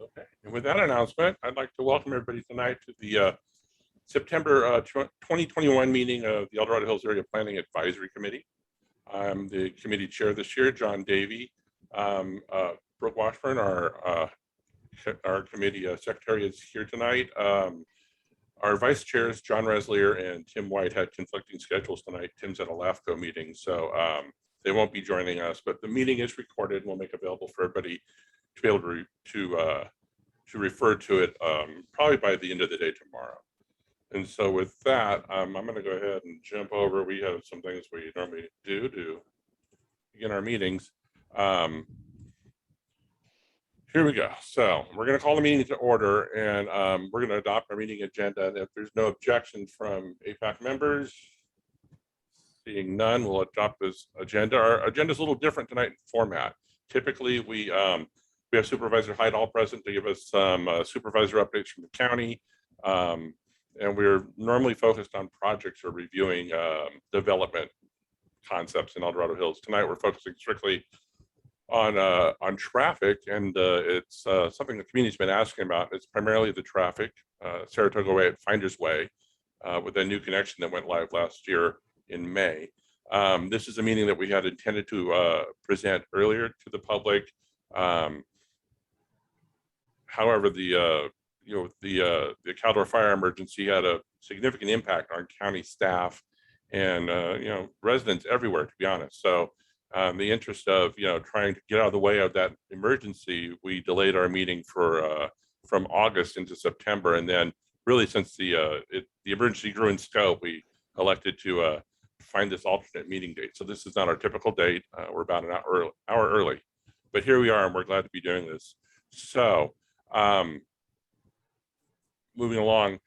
Okay, and with that announcement, I'd like to welcome everybody tonight to the September 2021 meeting of the El Dorado Hills Area Planning Advisory Committee. I'm the committee chair this year, John Davey. Brooke Washburn, our committee secretary, is here tonight. Our vice chairs, John Reslier and Tim White, had conflicting schedules tonight. Tim's at a LAFCO meeting, so they won't be joining us, but the meeting is recorded and we'll make available for everybody to be able to refer to it probably by the end of the day tomorrow. And so with that, I'm going to go ahead and jump over. We have some things we normally do to begin our meetings. Here we go. So we're going to call the meeting to order, and we're going to adopt our meeting agenda. And if there's no objections from APAC members, seeing none, we'll adopt this agenda. Our agenda is a little different tonight in format. Typically, we have Supervisor Heidel present to give us some supervisor updates from the county. And we're normally focused on projects or reviewing development concepts in El Dorado Hills. Tonight, we're focusing strictly on traffic, and it's something the community's been asking about. It's primarily the traffic, Saratoga Way at Finders Way, with a new connection that went live last year in May. This is a meeting that we had intended to present earlier to the public. However, the Caldor fire emergency had a significant impact on county staff and residents everywhere, to be honest. So the interest of trying to get out of the way of that emergency, we delayed our meeting for from August into September, and then really since the emergency grew in scope, we elected to find this alternate meeting date. So this is not our typical date. We're about an hour early, but here we are, and we're glad to be doing this. So moving along,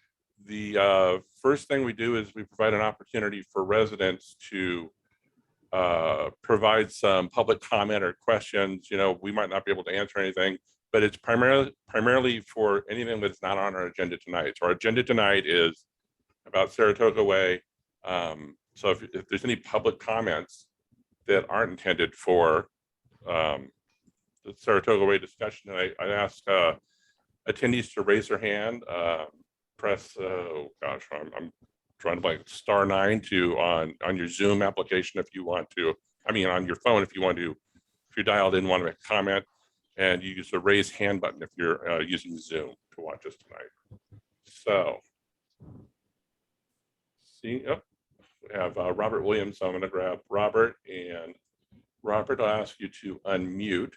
the first thing we do is we provide an opportunity for residents to provide some public comment or questions. We might not be able to answer anything, but it's primarily for anything that's not on our agenda tonight. So our agenda tonight is about Saratoga Way. So if there's any public comments that aren't intended for the Saratoga Way discussion, I ask attendees to raise their hand, press, I'm trying to like *9 on your Zoom application if you want to, on your phone if you're dialed in, want to make a comment, and you use the raise hand button if you're using Zoom to watch us tonight. So, we have Robert Williams, so I'm going to grab Robert, and Robert, I'll ask you to unmute.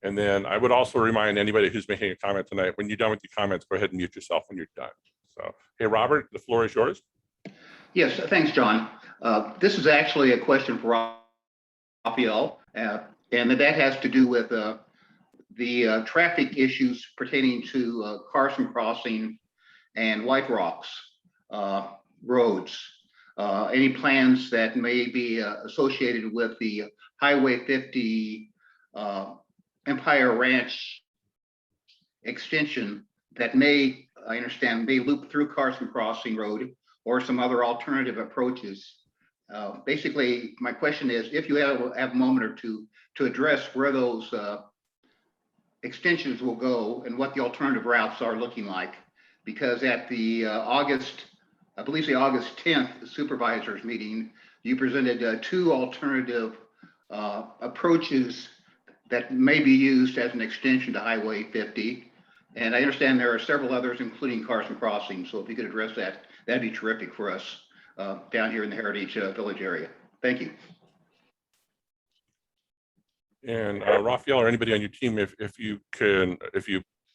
And then I would also remind anybody who's making a comment tonight, when you're done with your comments, go ahead and mute yourself when you're done. So, hey, Robert, the floor is yours. Yes, thanks, John. This is actually a question for Raphael, and that has to do with the traffic issues pertaining to Carson Crossing and White Rocks roads. Any plans that may be associated with the Highway 50 Empire Ranch extension that may, I understand, may loop through Carson Crossing Road or some other alternative approaches. Basically, my question is, if you have a moment or two to address where those extensions will go and what the alternative routes are looking like, because at the August 10th supervisors meeting, you presented two alternative approaches that may be used as an extension to Highway 50. And I understand there are several others, including Carson Crossing. So if you could address that, that'd be terrific for us down here in the Heritage Village area. Thank you. And Raphael or anybody on your team, if you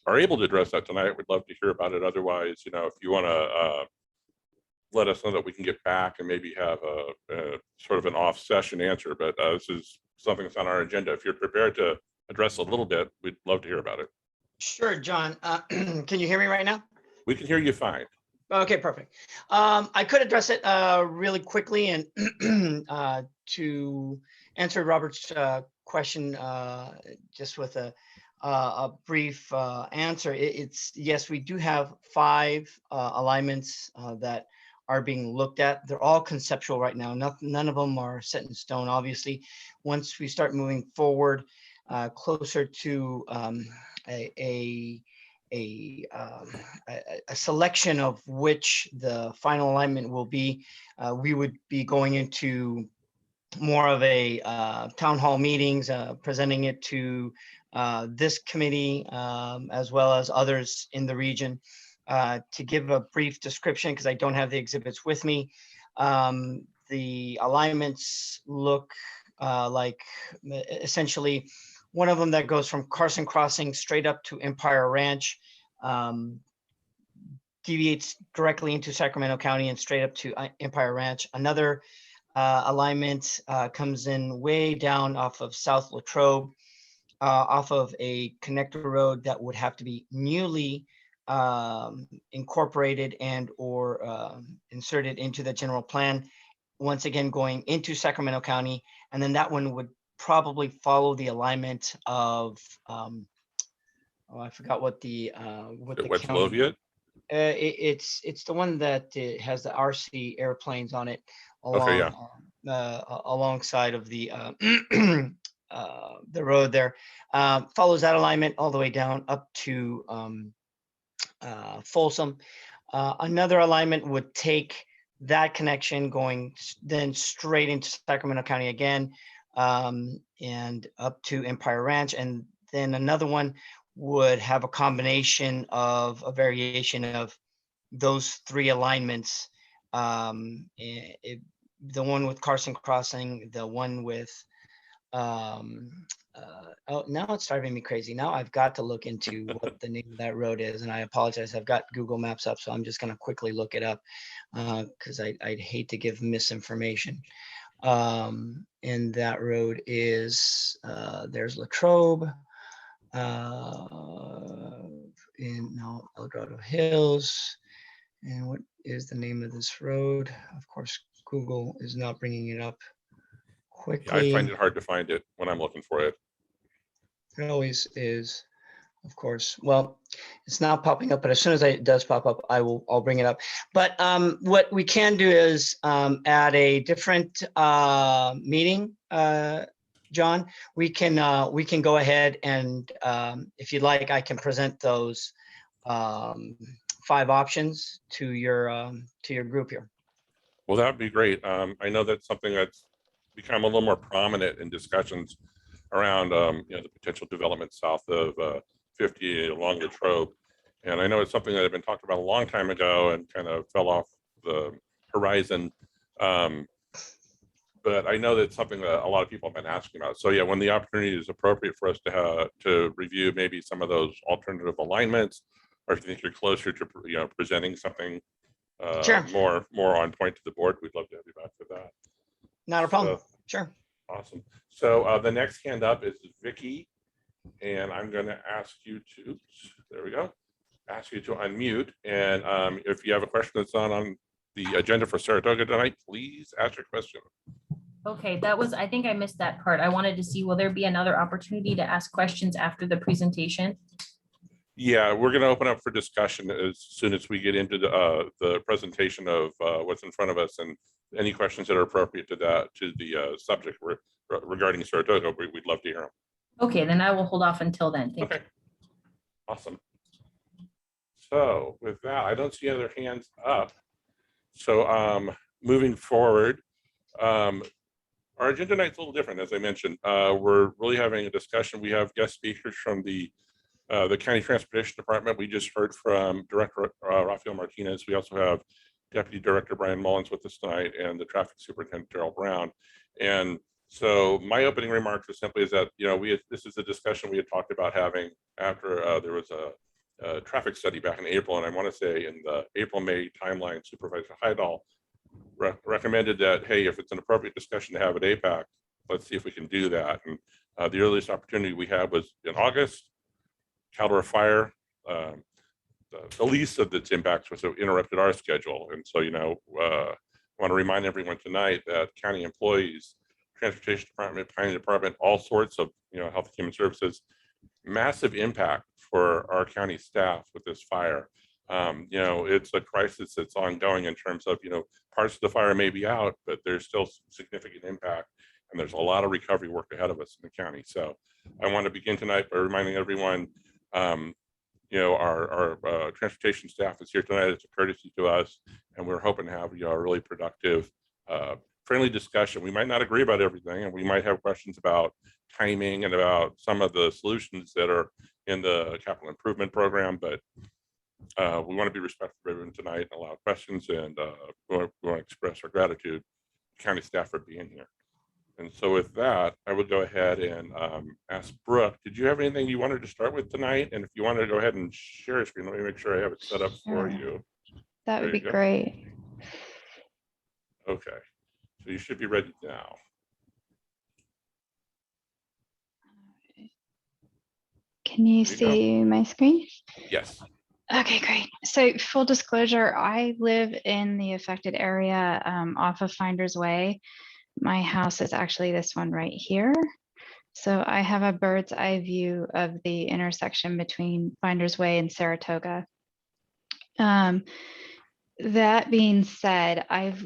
are able to address that tonight, we'd love to hear about it. Otherwise, if you want to let us know that we can get back and maybe have a sort of an off session answer. But this is something that's on our agenda. If you're prepared to address a little bit, we'd love to hear about it. Sure, John. Can you hear me right now? We can hear you fine. Okay, perfect. I could address it really quickly, and to answer Robert's question just with a brief answer. It's yes, we do have 5 alignments that are being looked at. They're all conceptual right now. None of them are set in stone. Obviously, once we start moving forward, closer to a, a, um, a selection of which the final alignment will be, we would be going into more of a town hall meetings, presenting it to this committee as well as others in the region to give a brief description, because I don't have the exhibits with me. The alignments look like essentially one of them that goes from Carson Crossing straight up to Empire Ranch, deviates directly into Sacramento County and straight up to Empire Ranch. Another alignment comes in way down off of South Latrobe, off of a connector road that would have to be newly incorporated and or inserted into the general plan. Once again, going into Sacramento County, and then that one would probably follow the alignment of, oh, I forgot what the What's county. Loviet? It's the one that has the RC airplanes on it along Okay, yeah. Alongside of the road there. Follows that alignment all the way down up to Folsom. Another alignment would take that connection going then straight into Sacramento County again, and up to Empire Ranch. And then another one would have a combination of a variation of those three alignments. The one with Carson Crossing, the one with, oh, now it's driving me crazy. Now I've got to look into what the name of that road is, and I apologize. I've got Google Maps up, so I'm just going to quickly look it up because I'd hate to give misinformation. And that road is, there's Latrobe, in El Dorado Hills. And what is the name of this road? Of course, Google is not bringing it up Yeah, quickly. I find it hard to find it when I'm looking for it. It always is, of course. Well, it's not popping up, but as soon as it does pop up, I'll bring it up. But what we can do is at a different meeting, John, we can go ahead and if you'd like, I can present those 5 options to your group here. Well, that'd be great. I know that's something that's become a little more prominent in discussions around, the potential development south of 50 along Latrobe. And I know it's something that had been talked about a long time ago and kind of fell off the horizon. But I know that's something that a lot of people have been asking about. So yeah, when the opportunity is appropriate for us to review maybe some of those alternative alignments, or if you think you're closer to presenting something Sure. more on point to the board, we'd love to have you back for that. Not a problem. Sure. Awesome. So the next hand up is Vicky, and I'm going to ask you to, there we go, ask you to unmute. And if you have a question that's not on the agenda for Saratoga tonight, please ask your question. Okay, I think I missed that part. I wanted to see, will there be another opportunity to ask questions after the presentation? Yeah, we're going to open up for discussion as soon as we get into the presentation of what's in front of us, and any questions that are appropriate to the subject regarding Saratoga, we'd love to hear them. Okay, then I will hold off until then. Thank you. Awesome. So with that, I don't see other hands up. So moving forward, our agenda tonight's a little different, as I mentioned. We're really having a discussion. We have guest speakers from the County Transportation Department. We just heard from Director Rafael Martinez. We also have Deputy Director Brian Mullins with us tonight, and the Traffic Superintendent Darrell Brown. And so my opening remarks are simply is that this is a discussion we had talked about having after there was a traffic study back in April, and I want to say in the April-May timeline, Supervisor Heidel recommended that, hey, if it's an appropriate discussion to have at APAC, let's see if we can do that. And the earliest opportunity we had was in August. Caldera Fire, the least of its impacts was interrupted our schedule. And so, I want to remind everyone tonight that county employees, Transportation Department, Planning Department, all sorts of, Health and Human Services, massive impact for our county staff with this fire. It's a crisis that's ongoing in terms of, parts of the fire may be out, but there's still significant impact. and there's a lot of recovery work ahead of us in the county. So I want to begin tonight by reminding everyone, our transportation staff is here tonight. It's a courtesy to us, and we're hoping to have a really productive, friendly discussion. We might not agree about everything, and we might have questions about timing and about some of the solutions that are in the capital improvement program, but we want to be respectful of everyone tonight and allow questions, and we want to express our gratitude to county staff for being here. And so with that, I would go ahead and ask Brooke, did you have anything you wanted to start with tonight? And if you wanted to go ahead and share a screen, let me make sure I have it set up for you. That would be great. Okay, so you should be ready now. Can you see my screen? Yes. Okay, great. So full disclosure, I live in the affected area off of Finders Way. My house is actually this one right here. So I have a bird's eye view of the intersection between Finders Way and Saratoga. That being said, I've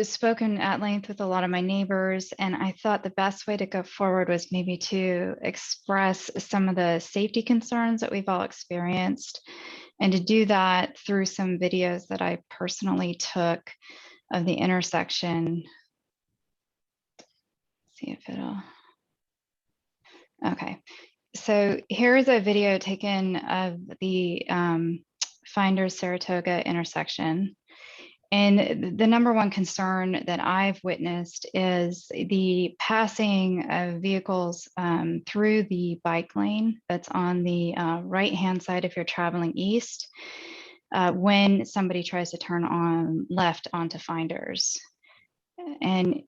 spoken at length with a lot of my neighbors, and I thought the best way to go forward was maybe to express some of the safety concerns that we've all experienced, and to do that through some videos that I personally took of the intersection. See if it'll, okay. So here's a video taken of the Finders Saratoga intersection. And the number one concern that I've witnessed is the passing of vehicles through the bike lane that's on the right-hand side if you're traveling east, when somebody tries to turn on left onto Finders. And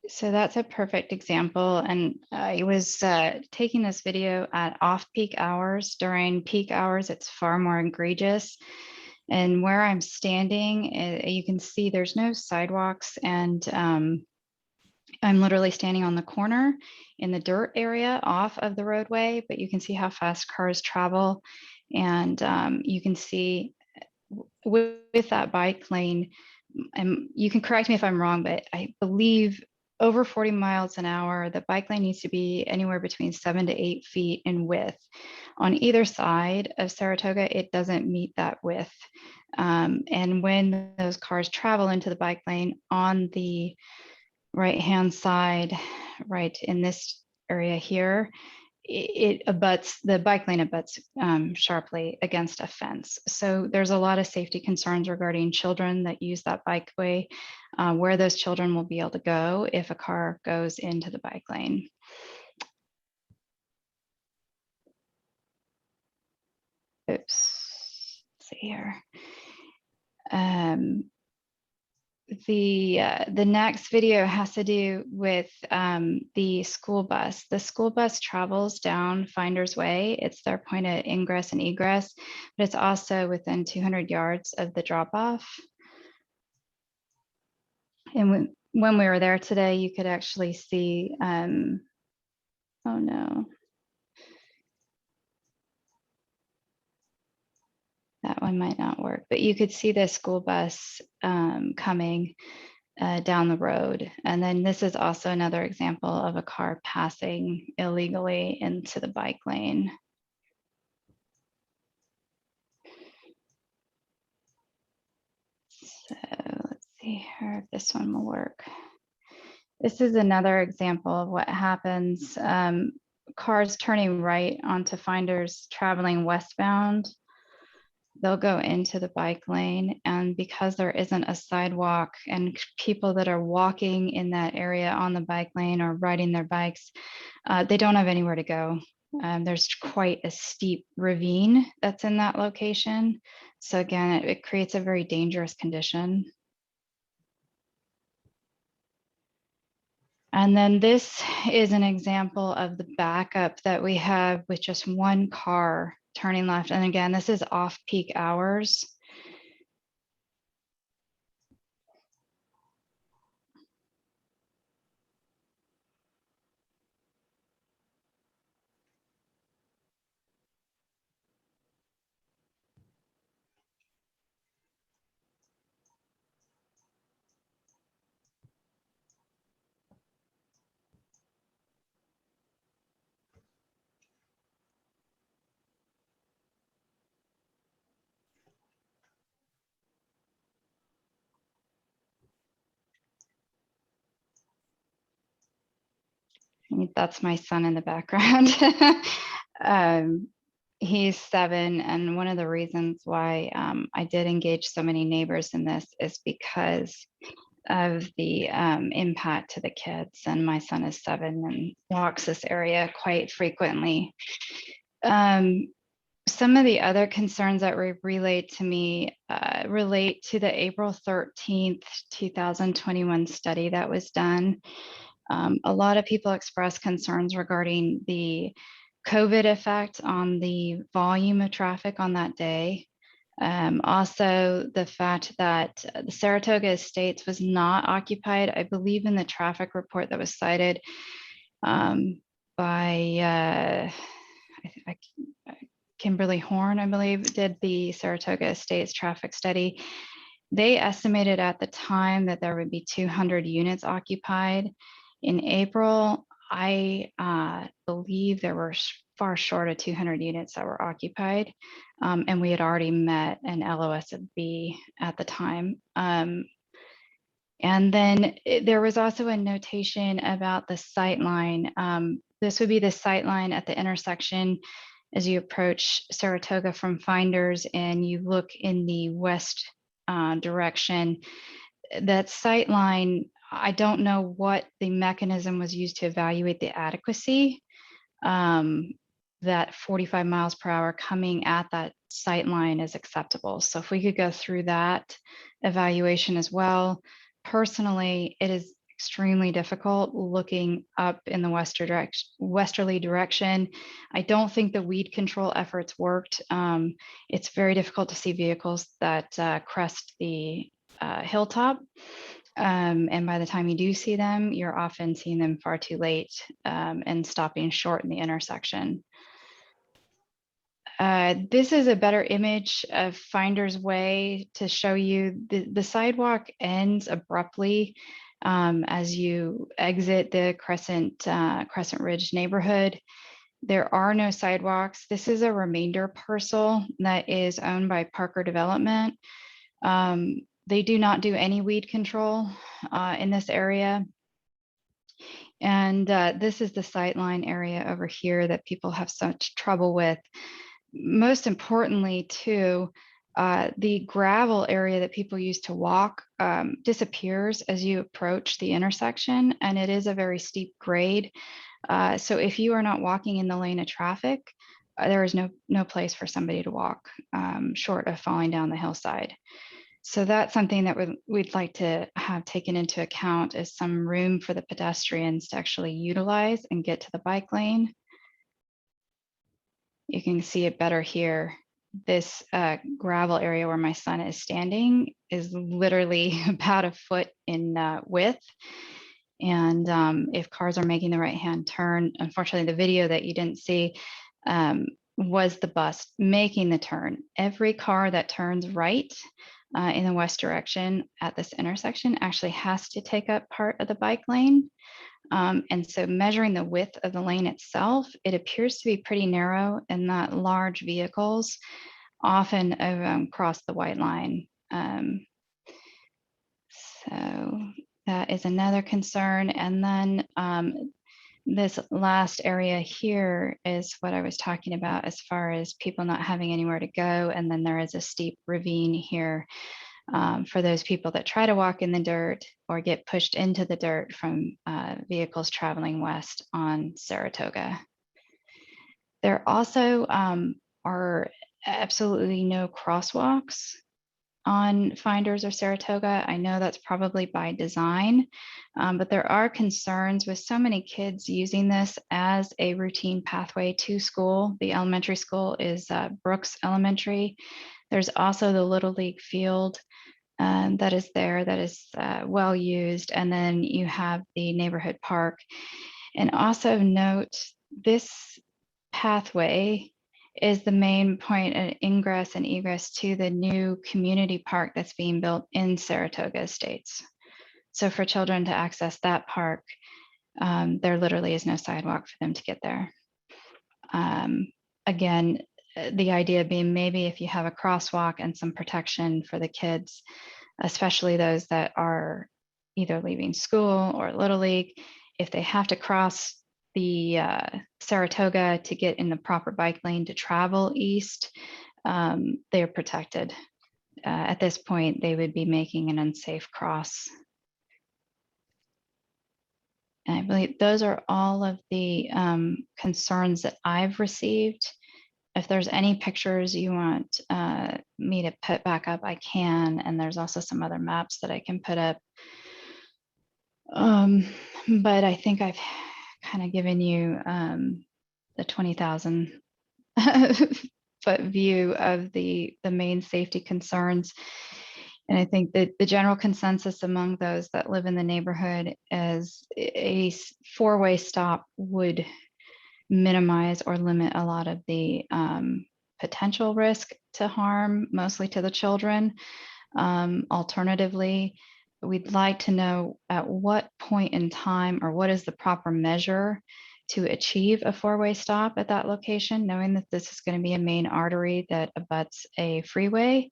so that's a perfect example. And I was taking this video at off-peak hours. During peak hours, it's far more egregious. And where I'm standing, you can see there's no sidewalks, and I'm literally standing on the corner in the dirt area off of the roadway, but you can see how fast cars travel. And you can see with that bike lane, and you can correct me if I'm wrong, but I believe over 40 miles an hour, the bike lane needs to be anywhere between 7 to 8 feet in width. On either side of Saratoga, it doesn't meet that width. And when those cars travel into the bike lane on the right-hand side, right in this area here, it abuts, the bike lane abuts sharply against a fence. So there's a lot of safety concerns regarding children that use that bikeway, where those children will be able to go if a car goes into the bike lane. Oops, let's see here. The next video has to do with the school bus. The school bus travels down Finders Way. It's their point of ingress and egress, but it's also within 200 yards of the drop-off. And when we were there today, you could actually see, oh no. That one might not work, but you could see the school bus coming down the road. And then this is also another example of a car passing illegally into the bike lane. So let's see here if this one will work. This is another example of what happens. Cars turning right onto Finders traveling westbound, they'll go into the bike lane, and because there isn't a sidewalk and people that are walking in that area on the bike lane or riding their bikes, they don't have anywhere to go. There's quite a steep ravine that's in that location. So again, it creates a very dangerous condition. And then this is an example of the backup that we have with just one car turning left. And again, this is off-peak hours. That's my son in the background. He's 7, and one of the reasons why I did engage so many neighbors in this is because of the impact to the kids. And my son is 7 and walks this area quite frequently. Some of the other concerns that were relayed to me relate to the April 13th, 2021 study that was done. A lot of people expressed concerns regarding the COVID effect on the volume of traffic on that day. Also, the fact that the Saratoga Estates was not occupied. I believe in the traffic report that was cited by Kimberly Horn, I believe, did the Saratoga Estates traffic study. They estimated at the time that there would be 200 units occupied. In April, I believe there were far short of 200 units that were occupied, and we had already met an LOS of B at the time. And then there was also a notation about the sight line. This would be the sight line at the intersection as you approach Saratoga from Finders and you look in the west direction. That sight line, I don't know what the mechanism was used to evaluate the adequacy. That 45 miles per hour coming at that sight line is acceptable. So if we could go through that evaluation as well. Personally, it is extremely difficult looking up in the westerly direction. I don't think the weed control efforts worked. It's very difficult to see vehicles that crest the hilltop. And by the time you do see them, you're often seeing them far too late and stopping short in the intersection. This is a better image of Finders Way to show you the sidewalk ends abruptly as you exit the Crescent Ridge neighborhood. There are no sidewalks. This is a remainder parcel that is owned by Parker Development. They do not do any weed control in this area. And this is the sightline area over here that people have such trouble with. Most importantly, too, the gravel area that people use to walk disappears as you approach the intersection, and it is a very steep grade. So if you are not walking in the lane of traffic, there is no place for somebody to walk short of falling down the hillside. So that's something that we'd like to have taken into account, is some room for the pedestrians to actually utilize and get to the bike lane. You can see it better here. This gravel area where my son is standing is literally about a foot in width. And if cars are making the right-hand turn, unfortunately, the video that you didn't see was the bus making the turn. Every car that turns right in the west direction at this intersection actually has to take up part of the bike lane. And so measuring the width of the lane itself, it appears to be pretty narrow, and that large vehicles often cross the white line. So that is another concern. And then this last area here is what I was talking about as far as people not having anywhere to go. And then there is a steep ravine here for those people that try to walk in the dirt or get pushed into the dirt from vehicles traveling west on Saratoga. There also are absolutely no crosswalks on Finders or Saratoga. I know that's probably by design, but there are concerns with so many kids using this as a routine pathway to school. The elementary school is Brooks Elementary. There's also the Little League field that is there, that is well used. And then you have the neighborhood park. And also note, this pathway is the main point of ingress and egress to the new community park that's being built in Saratoga Estates. So for children to access that park, there literally is no sidewalk for them to get there. Again, the idea being maybe if you have a crosswalk and some protection for the kids, especially those that are either leaving school or Little League, if they have to cross the Saratoga to get in the proper bike lane to travel east, they are protected. At this point, they would be making an unsafe cross. And I believe those are all of the concerns that I've received. If there's any pictures you want me to put back up, I can. And there's also some other maps that I can put up. But I think I've kind of given you the 20,000 foot view of the main safety concerns. And I think that the general consensus among those that live in the neighborhood is a four-way stop would minimize or limit a lot of the potential risk to harm, mostly to the children. Alternatively, we'd like to know at what point in time or what is the proper measure to achieve a four-way stop at that location, knowing that this is going to be a main artery that abuts a freeway.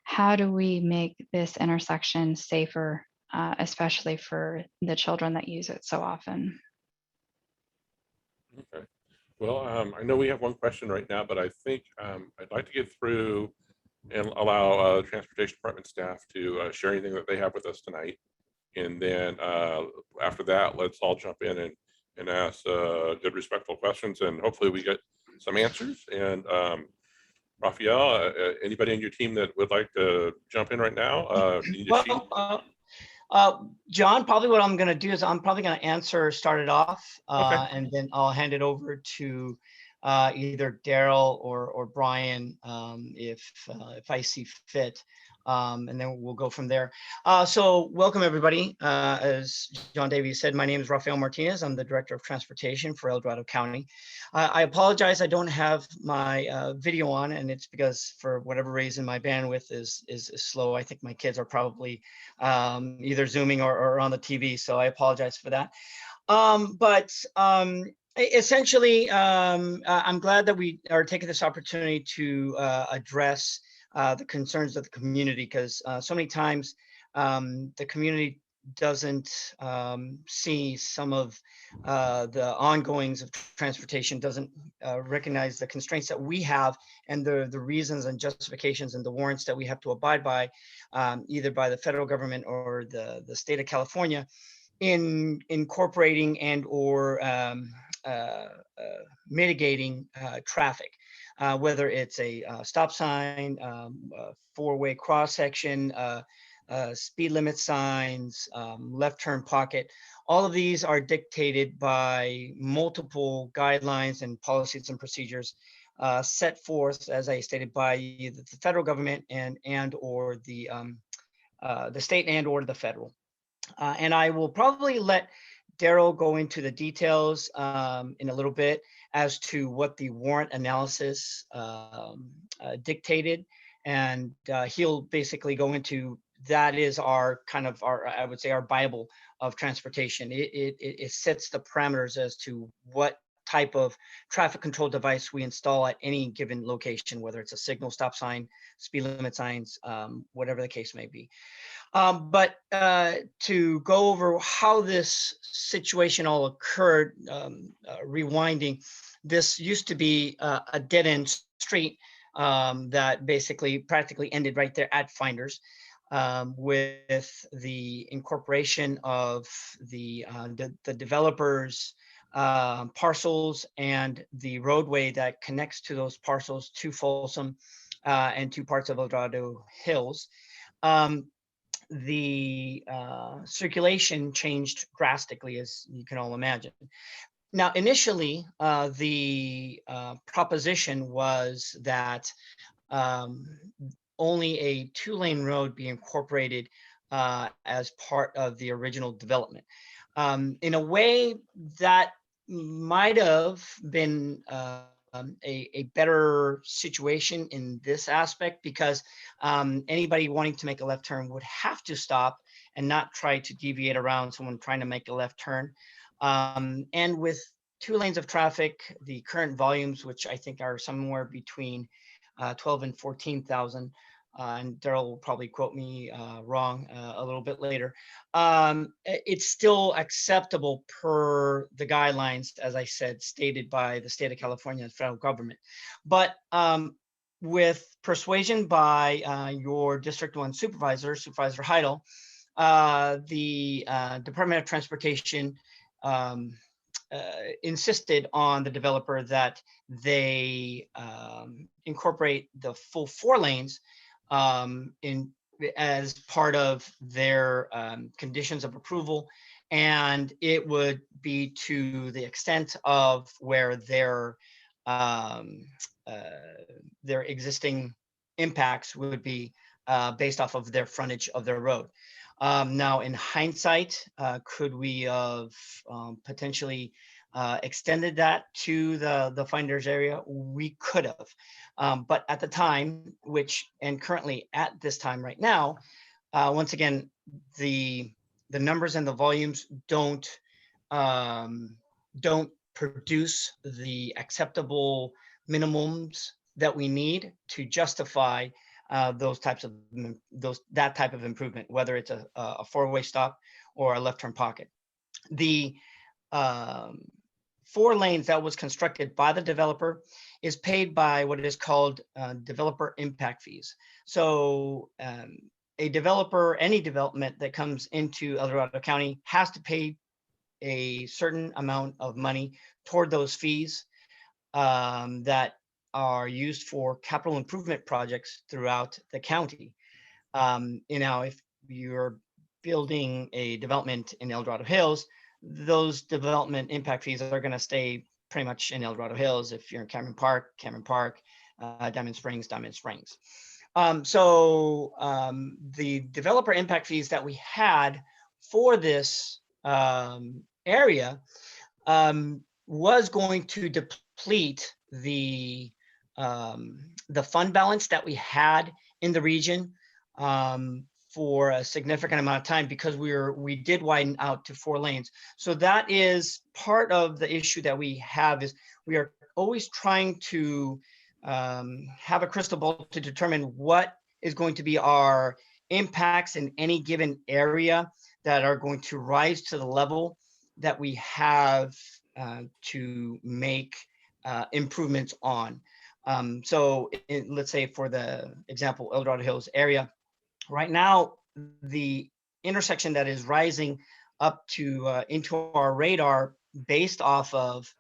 How do we make this intersection safer, especially for the children that use it so often? Okay. Well, I know we have one question right now, but I think I'd like to get through and allow the transportation department staff to share anything that they have with us tonight. And then after that, let's all jump in and ask good, respectful questions, and hopefully we get some answers. And Raphael, anybody on your team that would like to jump in right now? John, probably what I'm going to do is I'm probably going to start it off, Okay. and then I'll hand it over to either Daryl or Brian if I see fit, and then we'll go from there. So welcome everybody. As John Davies said, my name is Rafael Martinez. I'm the Director of Transportation for El Dorado County. I apologize, I don't have my video on, and it's because for whatever reason my bandwidth is slow. I think my kids are probably either Zooming or on the TV, so I apologize for that. Essentially, I'm glad that we are taking this opportunity to address the concerns of the community, because so many times the community doesn't see some of the ongoings of transportation, doesn't recognize the constraints that we have and the reasons and justifications and the warrants that we have to abide by, either by the federal government or the state of California, in incorporating and or mitigating traffic, whether it's a stop sign, four-way cross section, speed limit signs, left turn pocket. All of these are dictated by multiple guidelines and policies and procedures set forth, as I stated, by the federal government and or the state and or the federal. And I will probably let Daryl go into the details in a little bit as to what the warrant analysis dictated. And he'll basically go into, that is our kind of I would say our Bible of transportation. It sets the parameters as to what type of traffic control device we install at any given location, whether it's a signal, stop sign, speed limit signs, whatever the case may be. But to go over how this situation all occurred, rewinding, this used to be a dead-end street that basically practically ended right there at Finders, with the incorporation of the developers' parcels and the roadway that connects to those parcels to Folsom and to parts of El Dorado Hills. the circulation changed drastically, as you can all imagine. Now, initially, the proposition was that only a 2-lane road be incorporated as part of the original development. In a way, that might have been a better situation in this aspect, because anybody wanting to make a left turn would have to stop and not try to deviate around someone trying to make a left turn. And with 2 lanes of traffic, the current volumes, which I think are somewhere between 12 and 14,000, and Daryl will probably quote me wrong a little bit later. It's still acceptable per the guidelines, as I said, stated by the state of California and federal government. But with persuasion by your District 1 supervisor, Supervisor Heidel, the Department of Transportation insisted on the developer that they incorporate the full 4 lanes in as part of their conditions of approval, and it would be to the extent of where their existing impacts would be based off of their frontage of their road. Now, in hindsight, could we have potentially extended that to the Finders area? We could have, but at the time, and currently at this time right now, once again, the numbers and the volumes don't produce the acceptable minimums that we need to justify that type of improvement, whether it's a 4-way stop or a left turn pocket. The 4 lanes that was constructed by the developer is paid by what is called developer impact fees. So a developer, any development that comes into El Dorado County has to pay a certain amount of money toward those fees that are used for capital improvement projects throughout the county. If you're building a development in El Dorado Hills, those development impact fees are going to stay pretty much in El Dorado Hills. If you're in Cameron Park, Diamond Springs. So the developer impact fees that we had for this area was going to deplete the fund balance that we had in the region for a significant amount of time, because we did widen out to 4 lanes. So that is part of the issue that we have, is we are always trying to have a crystal ball to determine what is going to be our impacts in any given area that are going to rise to the level that we have to make improvements on. So let's say, for the example, El Dorado Hills area, right now, the intersection that is rising up to into our radar based off of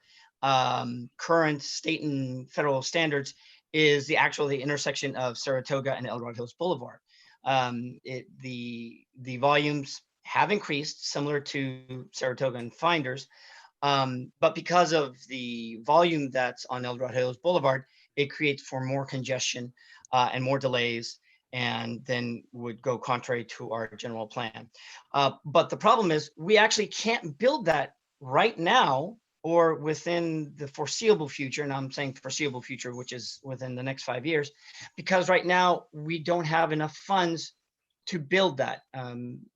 current state and federal standards is the intersection of Saratoga and El Dorado Hills Boulevard. The volumes have increased, similar to Saratoga and Finders, but because of the volume that's on El Dorado Hills Boulevard, it creates for more congestion and more delays, and then would go contrary to our general plan. But the problem is, we actually can't build that right now or within the foreseeable future. And I'm saying foreseeable future, which is within the next 5 years, because right now we don't have enough funds to build that.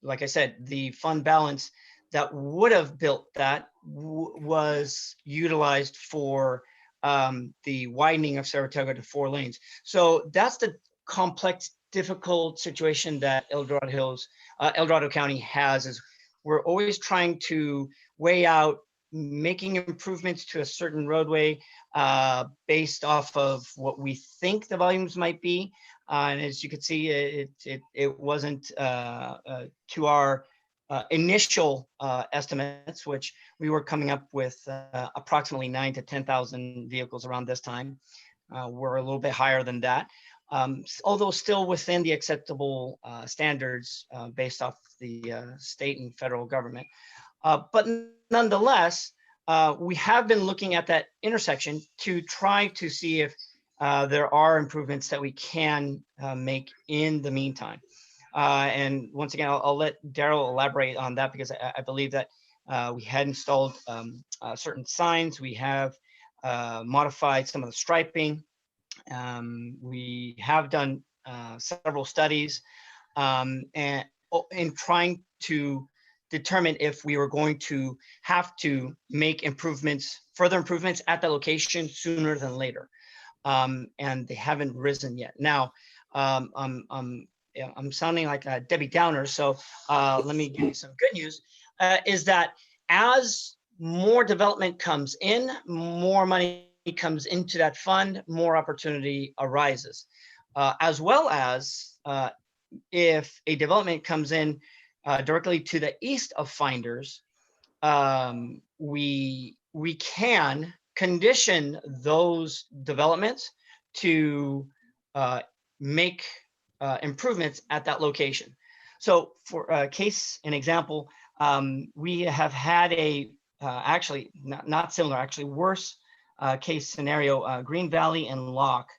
Like I said, the fund balance that would have built that was utilized for the widening of Saratoga to 4 lanes. So that's the complex, difficult situation that El Dorado County has, is we're always trying to weigh out making improvements to a certain roadway based off of what we think the volumes might be. And as you can see, it wasn't to our initial estimates, which we were coming up with approximately 9,000 to 10,000 vehicles around this time. We're a little bit higher than that. although still within the acceptable standards based off the state and federal government. But nonetheless, we have been looking at that intersection to try to see if there are improvements that we can make in the meantime. And once again, I'll let Daryl elaborate on that, because I believe that we had installed certain signs. We have modified some of the striping. We have done several studies and in trying to determine if we were going to have to make improvements, further improvements at the location sooner than later. And they haven't risen yet. Now, I'm sounding like a Debbie Downer, so let me give you some good news, is that as more development comes in, more money comes into that fund, more opportunity arises. As well as if a development comes in directly to the east of Finders, we can condition those developments to make improvements at that location. So for a case, an example, we have had a actually not similar, actually worse case scenario. Green Valley and Locke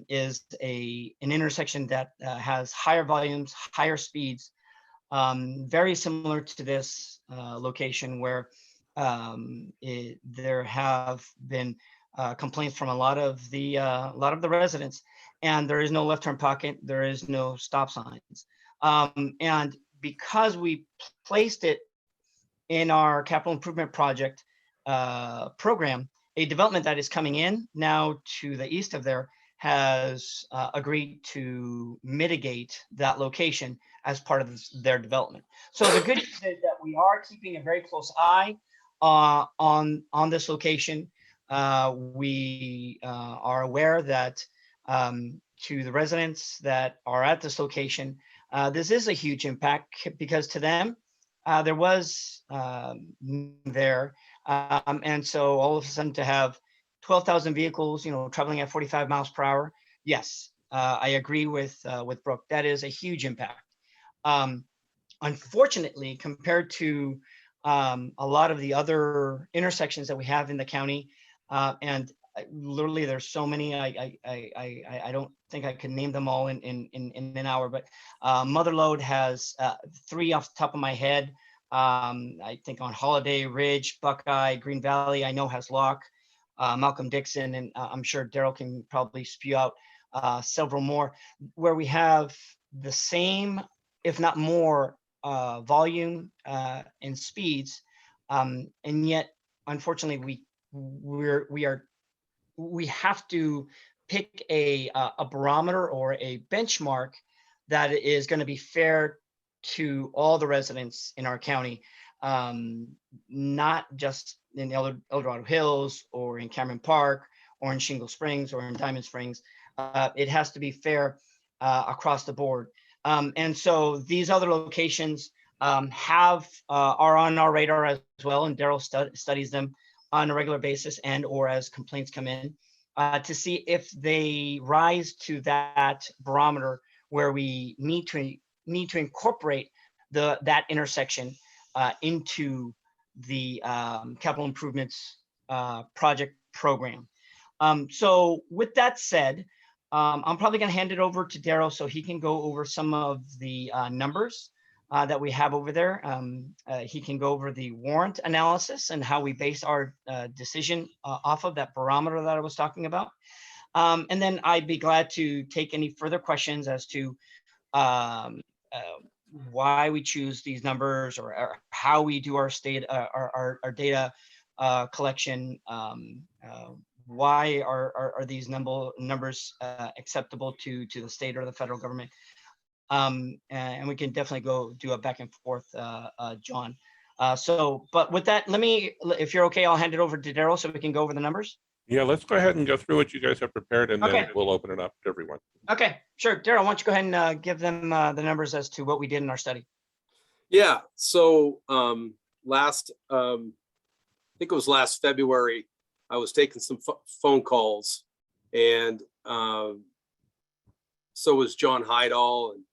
is an intersection that has higher volumes, higher speeds, very similar to this location where there have been complaints from a lot of the residents, and there is no left turn pocket, there is no stop signs, and because we placed it in our capital improvement project program, a development that is coming in now to the east of there has agreed to mitigate that location as part of their development. So the good news is that we are keeping a very close eye on this location. We are aware that to the residents that are at this location, this is a huge impact, because to them, there was there. And so all of a sudden to have 12,000 vehicles, traveling at 45 miles per hour. Yes, I agree with Brooke. That is a huge impact. Unfortunately, compared to a lot of the other intersections that we have in the county, and literally there's so many, I don't think I can name them all in an hour, but Motherlode has 3 off the top of my head. I think on Holiday Ridge, Buckeye, Green Valley, I know has Locke, Malcolm Dixon, and I'm sure Daryl can probably spew out several more, where we have the same, if not more, volume and speeds, and yet unfortunately we have to pick a barometer or a benchmark that is going to be fair to all the residents in our county, not just in El Dorado Hills or in Cameron Park or in Shingle Springs or in Diamond Springs. It has to be fair across the board. And so these other locations are on our radar as well, and Daryl studies them on a regular basis and or as complaints come in to see if they rise to that barometer where we need to incorporate that intersection into the capital improvements project program. So with that said, I'm probably going to hand it over to Daryl so he can go over some of the numbers that we have over there. He can go over the warrant analysis and how we base our decision off of that barometer that I was talking about. And then I'd be glad to take any further questions as to why we choose these numbers or how we do our data collection. Why are these numbers acceptable to the state or the federal government? And we can definitely go do a back and forth, John. But with that, if you're okay, I'll hand it over to Daryl so we can go over the numbers. Yeah, let's go ahead and go through what you guys have prepared, and Okay. then we'll open it up to everyone. Okay, sure. Daryl, why don't you go ahead and give them the numbers as to what we did in our study. Yeah, so I think it was last February, I was taking some phone calls, and so was John Hydall, and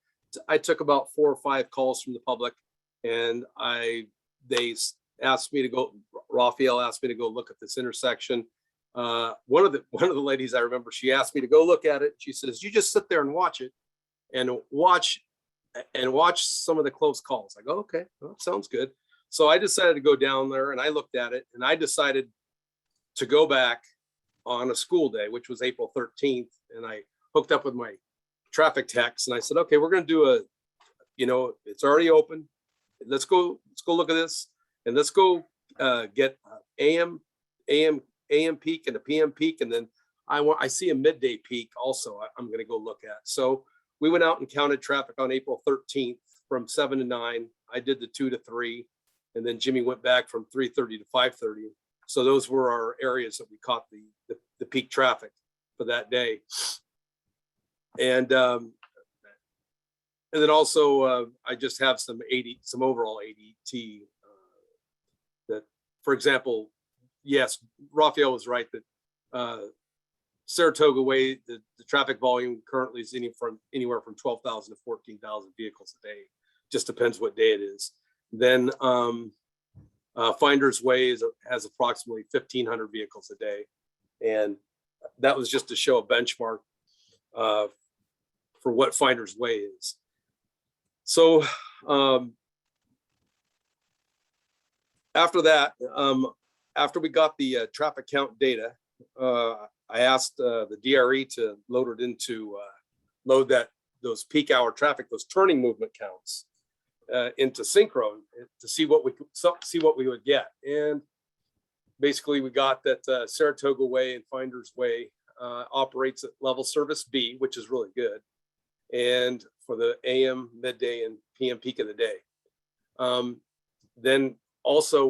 I took about 4 or 5 calls from the public, and they asked me to go. Raphael asked me to go look at this intersection. One of the ladies I remember, she asked me to go look at it. She says, "You just sit there and watch it, and watch some of the close calls." I go, "Okay, well, sounds good." So I decided to go down there, and I looked at it, and I decided to go back on a school day, which was April 13th, and I hooked up with my traffic techs, and I said, "Okay, we're going to do it's already open. Let's go look at this, and let's go get AM peak and a PM peak, and then I see a midday peak also. I'm going to go look at." So we went out and counted traffic on April 13th from 7 to 9. I did the 2 to 3, and then Jimmy went back from 3:30 to 5:30. So those were our areas that we caught the peak traffic for that day. And then also I just have some overall ADT that, for example, yes, Raphael was right that Saratoga Way, the traffic volume currently is anywhere from 12,000 to 14,000 vehicles a day. Just depends what day it is. Then Finders Way has approximately 1,500 vehicles a day. And that was just to show a benchmark for what Finders Way is. So after that, after we got the traffic count data, I asked the DRE to load those peak hour traffic, those turning movement counts into Synchro to see what we would get. And basically we got that Saratoga Way and Finders Way operates at level service B, which is really good. And for the AM, midday, and PM peak of the day. Then also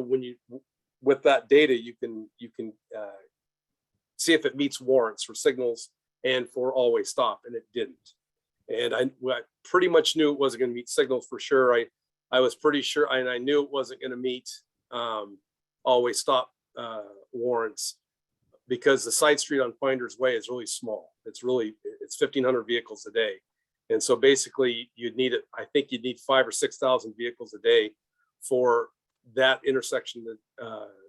with that data, you can see if it meets warrants for signals and for always stop, and it didn't. And I pretty much knew it wasn't going to meet signals for sure. I was pretty sure, and I knew it wasn't going to meet always stop warrants, because the side street on Finders Way is really small. It's 1,500 vehicles a day. And so basically I think you'd need 5,000 or 6,000 vehicles a day for that intersection to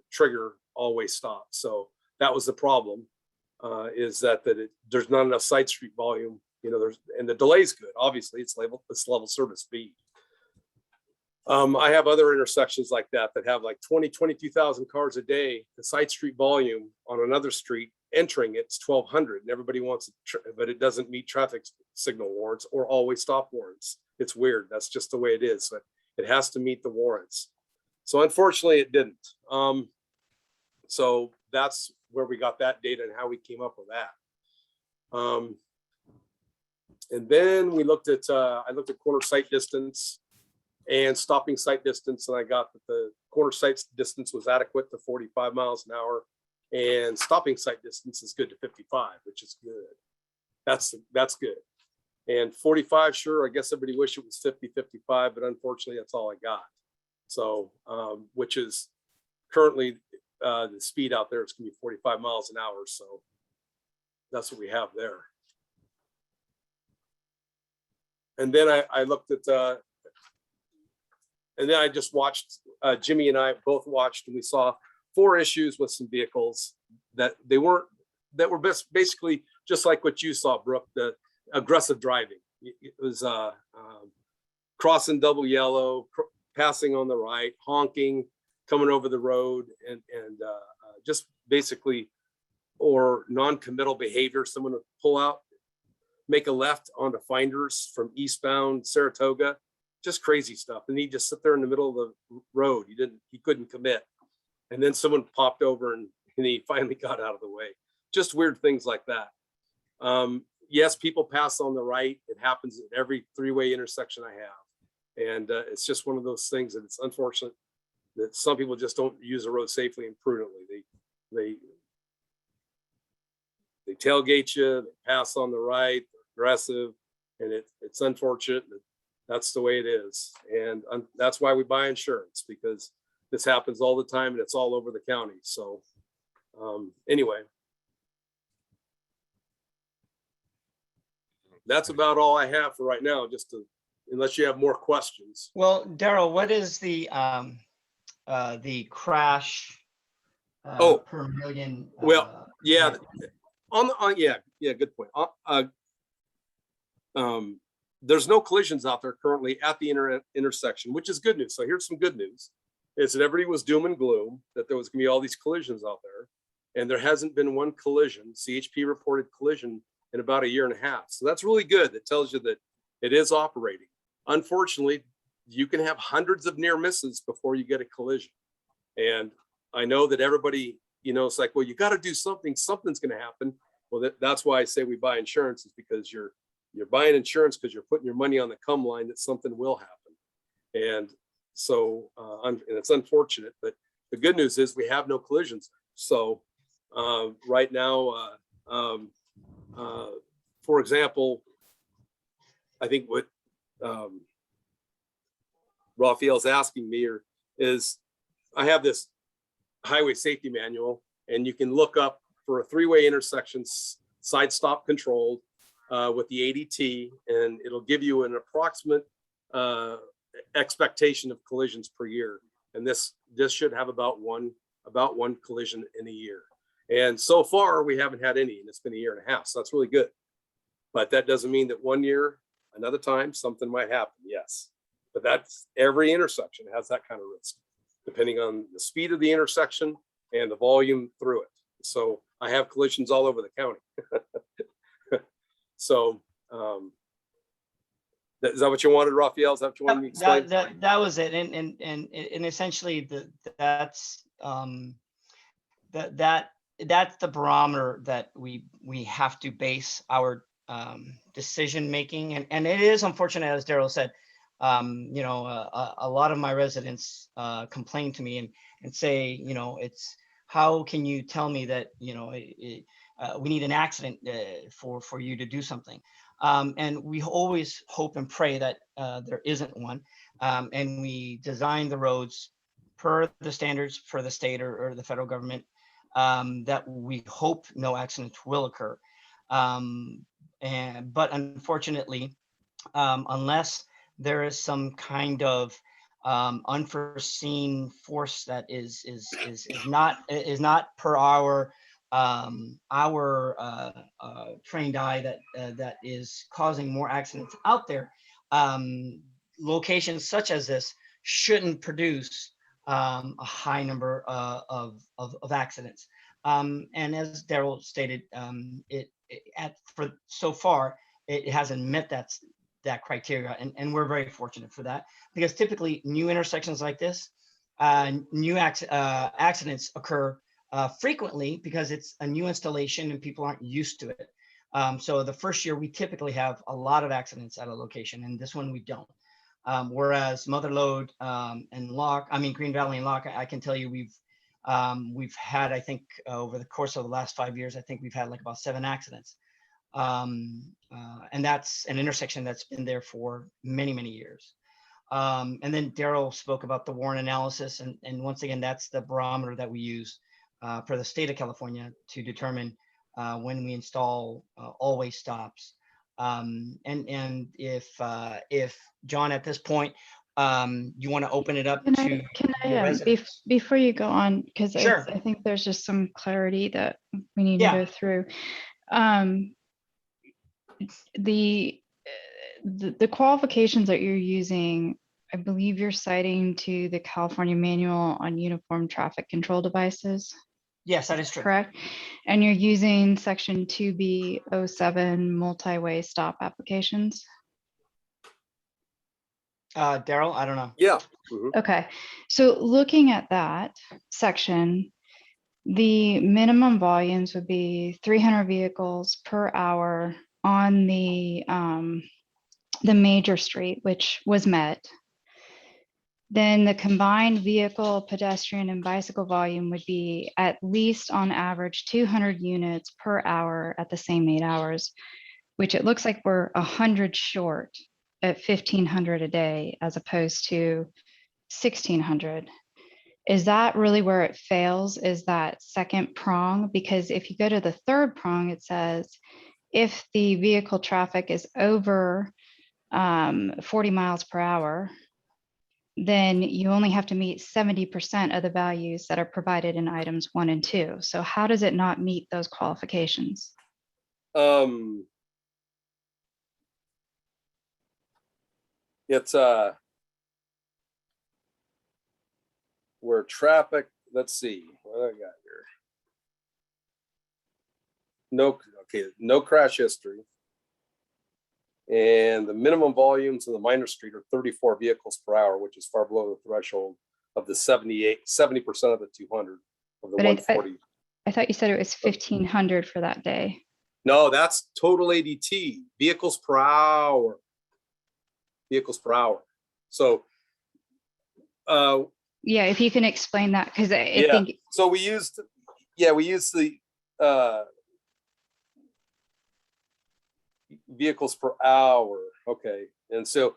trigger always stop. So that was the problem, is that there's not enough side street volume, and the delay's good. Obviously it's level service B. I have other intersections like that have like 22,000 cars a day. The side street volume on another street entering it's 1,200, and everybody wants it, but it doesn't meet traffic signal warrants or always stop warrants. It's weird. That's just the way it is. But it has to meet the warrants. So unfortunately it didn't. So that's where we got that data and how we came up with that. And then we looked at, I looked at corner sight distance and stopping sight distance, and I got that the corner sight distance was adequate to 45 miles an hour, and stopping sight distance is good to 55, which is good. That's good. And 45, sure, I guess everybody wish it was 50, 55, but unfortunately that's all I got. So, which is currently the speed out there, it's gonna be 45 miles an hour. So that's what we have there. And then I looked at, and then I just watched, Jimmy and I both watched, and we saw 4 issues with some vehicles that were basically just like what you saw, Brooke, the aggressive driving. It was crossing double yellow, passing on the right, honking, coming over the road, and just basically, or non-committal behavior. Someone would pull out, make a left onto Finders from eastbound Saratoga, just crazy stuff. And he'd just sit there in the middle of the road. He couldn't commit. And then someone popped over and he finally got out of the way. Just weird things like that. Yes, people pass on the right. It happens at every 3-way intersection I have. And it's just one of those things that it's unfortunate that some people just don't use the road safely and prudently. They tailgate you, they pass on the right, they're aggressive, and it's unfortunate. That's the way it is. And that's why we buy insurance, because this happens all the time and it's all over the county. So anyway. That's about all I have for right now, unless you have more questions. Well, Daryl, what is the crash Oh, per million? well, yeah, yeah, good point. There's no collisions out there currently at the intersection, which is good news. So here's some good news. Is that everybody was doom and gloom that there was gonna be all these collisions out there. And there hasn't been one collision, CHP reported collision, in about 1.5 years. So that's really good. That tells you that it is operating. Unfortunately, you can have hundreds of near misses before you get a collision. And I know that everybody, it's like, well, you got to do something, something's going to happen. Well, that's why I say we buy insurance, is because you're buying insurance because you're putting your money on the come line that something will happen. And so, and it's unfortunate, but the good news is we have no collisions. So right now, for example, I think what Raphael's asking me is I have this highway safety manual, and you can look up for a 3-way intersection, side stop controlled with the ADT, and it'll give you an approximate expectation of collisions per year. And this should have about one collision in a year. And so far we haven't had any, and it's been 1.5 years. So that's really good. But that doesn't mean that one year, another time, something might happen. Yes. But that's every intersection has that kind of risk, depending on the speed of the intersection and the volume through it. So I have collisions all over the county. So is that what you wanted, Raphael? Is that what you wanted me to explain? That was it. And essentially that's the barometer that we have to base our decision making. And it is unfortunate, as Daryl said, a lot of my residents complain to me and say, it's, how can you tell me that, we need an accident for you to do something? And we always hope and pray that there isn't one. And we design the roads per the standards for the state or the federal government, that we hope no accidents will occur. But unfortunately, unless there is some kind of unforeseen force that is not per our trained eye that is causing more accidents out there, locations such as this shouldn't produce a high number of accidents. And as Daryl stated, so far it hasn't met that criteria, and we're very fortunate for that, because typically new intersections like this, new accidents occur frequently because it's a new installation and people aren't used to it. So the first year we typically have a lot of accidents at a location, and this one we don't. Whereas Mother Lode and Green Valley and Locke, I can tell you we've had, I think over the course of the last 5 years, I think we've had like about 7 accidents. And that's an intersection that's been there for many, many years. And then Daryl spoke about the Warren analysis. And once again, that's the barometer that we use for the state of California to determine when we install always stops. And if John, at this point, you want to open it up to before you go on, because Sure. I think there's just some clarity that we need to go through. The qualifications that you're using, I believe you're citing to the California Manual on Uniform Traffic Control Devices. Yes, that is true. Correct. And you're using section 2B07 multi-way stop applications. Daryl, I don't know. Yeah. Okay. So looking at that section, the minimum volumes would be 300 vehicles per hour on the major street, which was met. Then the combined vehicle, pedestrian, and bicycle volume would be at least on average 200 units per hour at the same 8 hours, which it looks like we're 100 short at 1,500 a day as opposed to 1,600. Is that really where it fails? Is that second prong? Because if you go to the third prong, it says if the vehicle traffic is over 40 miles per hour, then you only have to meet 70% of the values that are provided in items 1 and 2. So how does it not meet those qualifications? It's where traffic, let's see, what do I got here? No crash history. And the minimum volumes in the minor street are 34 vehicles per hour, which is far below the threshold of the 70% of the 200 of the But 140. I thought you said it was 1,500 for that day. No, that's total ADT, vehicles per hour. Vehicles per hour. So, Yeah, if you can explain that, because I yeah. think. So we used the vehicles per hour. Okay, and so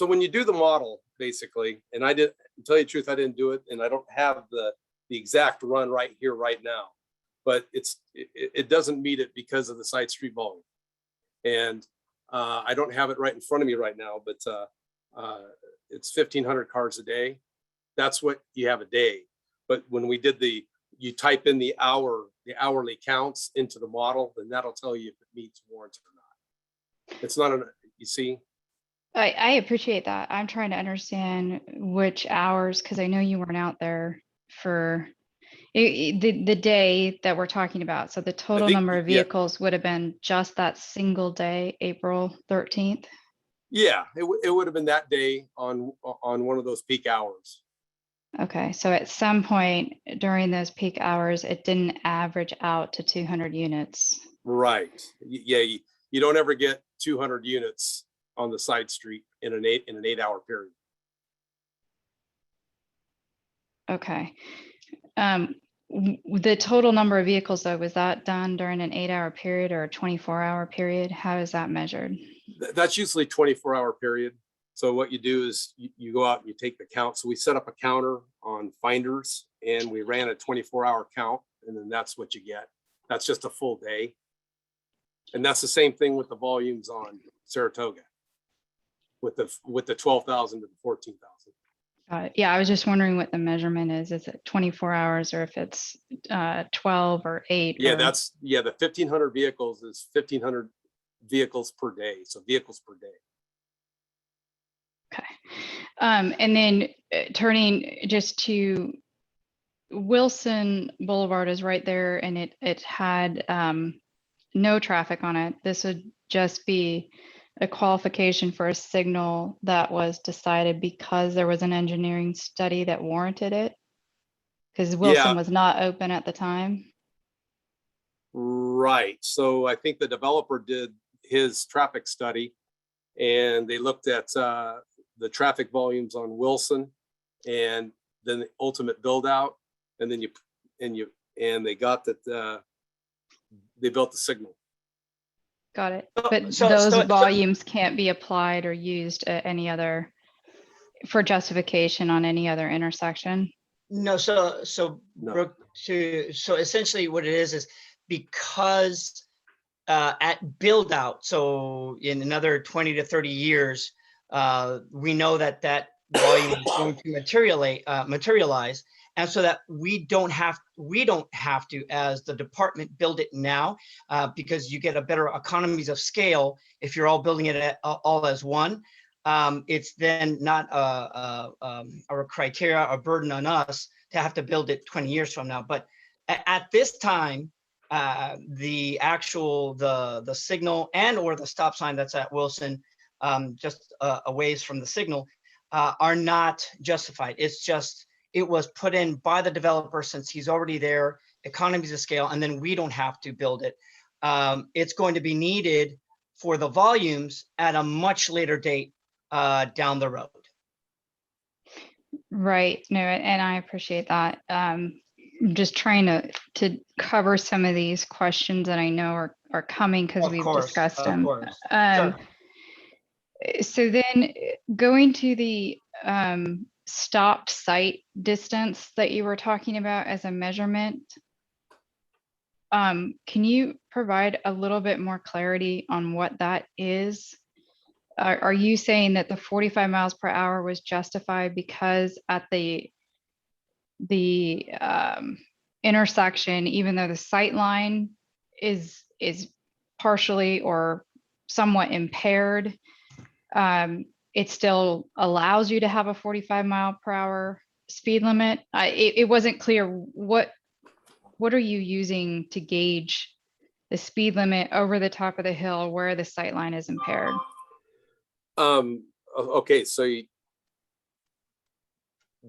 when you do the model, basically, and I did, to tell you the truth, I didn't do it, and I don't have the exact run right here, right now, but it doesn't meet it because of the side street volume. And I don't have it right in front of me right now, but it's 1,500 cars a day. That's what you have a day. But when we did you type in the hourly counts into the model, then that'll tell you if it meets warrants or not. It's not you see? I appreciate that. I'm trying to understand which hours, because I know you weren't out there for the day that we're talking about. So the total number of vehicles would have been just that single day, April 13th. Yeah, it would have been that day on one of those peak hours. Okay, so at some point during those peak hours, it didn't average out to 200 units. Right. Yeah, you don't ever get 200 units on the side street in an 8-hour period. Okay. The total number of vehicles, though, was that done during an 8-hour period or a 24-hour period? How is that measured? That's usually 24-hour period. So what you do is you go out and you take the count. So we set up a counter on Finders and we ran a 24-hour count, and then that's what you get. That's just a full day. And that's the same thing with the volumes on Saratoga with the 12,000 to the 14,000. Yeah, I was just wondering what the measurement is. Is it 24 hours or if it's 12 or 8? Yeah, the 1,500 vehicles is 1,500 vehicles per day. So vehicles per day. Okay. And then turning just to Wilson Boulevard is right there, and it had no traffic on it. This would just be a qualification for a signal that was decided because there was an engineering study that warranted it, because Wilson was not open at the time. Right. So I think the developer did his traffic study, and they looked at the traffic volumes on Wilson, and then the ultimate build out, and then they got that they built the signal. Got it. But those volumes can't be applied or used at any other for justification on any other intersection. No, so essentially what it is because at build out, so in another 20 to 30 years, we know that volume is going to materialize. And so that we don't have to, as the department, build it now, because you get a better economies of scale if you're all building it all as one. It's then not a criteria or burden on us to have to build it 20 years from now. But at this time, the signal and or the stop sign that's at Wilson, just a ways from the signal, are not justified. It's just, it was put in by the developer since he's already there, economies of scale, and then we don't have to build it. It's going to be needed for the volumes at a much later date down the road. Right. No, and I appreciate that. Just trying to cover some of these questions that I know are coming because we've discussed them. Sure. So then going to the stopped site distance that you were talking about as a measurement, Can you provide a little bit more clarity on what that is? Are you saying that the 45 miles per hour was justified because at the intersection, even though the sight line is partially or somewhat impaired, it still allows you to have a 45 mile per hour speed limit? It wasn't clear what are you using to gauge the speed limit over the top of the hill where the sight line is impaired? Okay, so do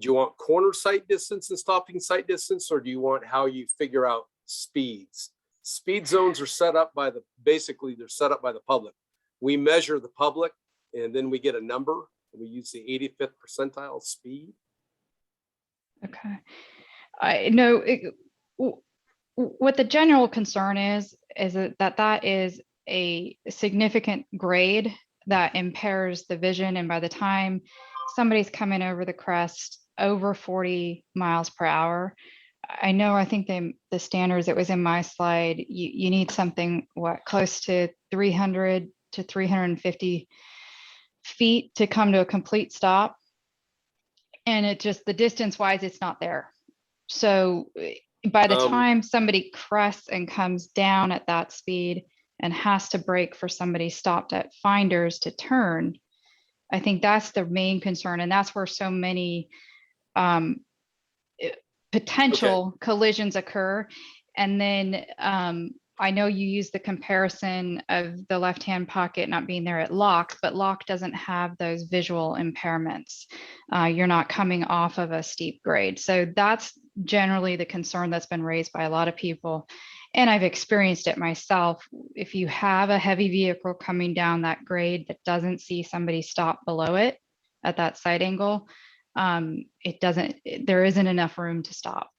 you want corner sight distance and stopping sight distance, or do you want how you figure out speeds? Speed zones are set up by basically they're set up by the public. We measure the public and then we get a number. We use the 85th percentile speed. Okay. I know what the general concern is that is a significant grade that impairs the vision. And by the time somebody's coming over the crest over 40 miles per hour, I think the standards that was in my slide, you need something close to 300 to 350 feet to come to a complete stop. And it just, the distance wise, it's not there. So by the time somebody crests and comes down at that speed and has to brake for somebody stopped at Finders to turn, I think that's the main concern. And that's where so many potential collisions occur. And then I know you use the comparison of the left-hand pocket not being there at lock, but lock doesn't have those visual impairments. You're not coming off of a steep grade. So that's generally the concern that's been raised by a lot of people. And I've experienced it myself. If you have a heavy vehicle coming down that grade that doesn't see somebody stop below it at that side angle, there isn't enough room to stop,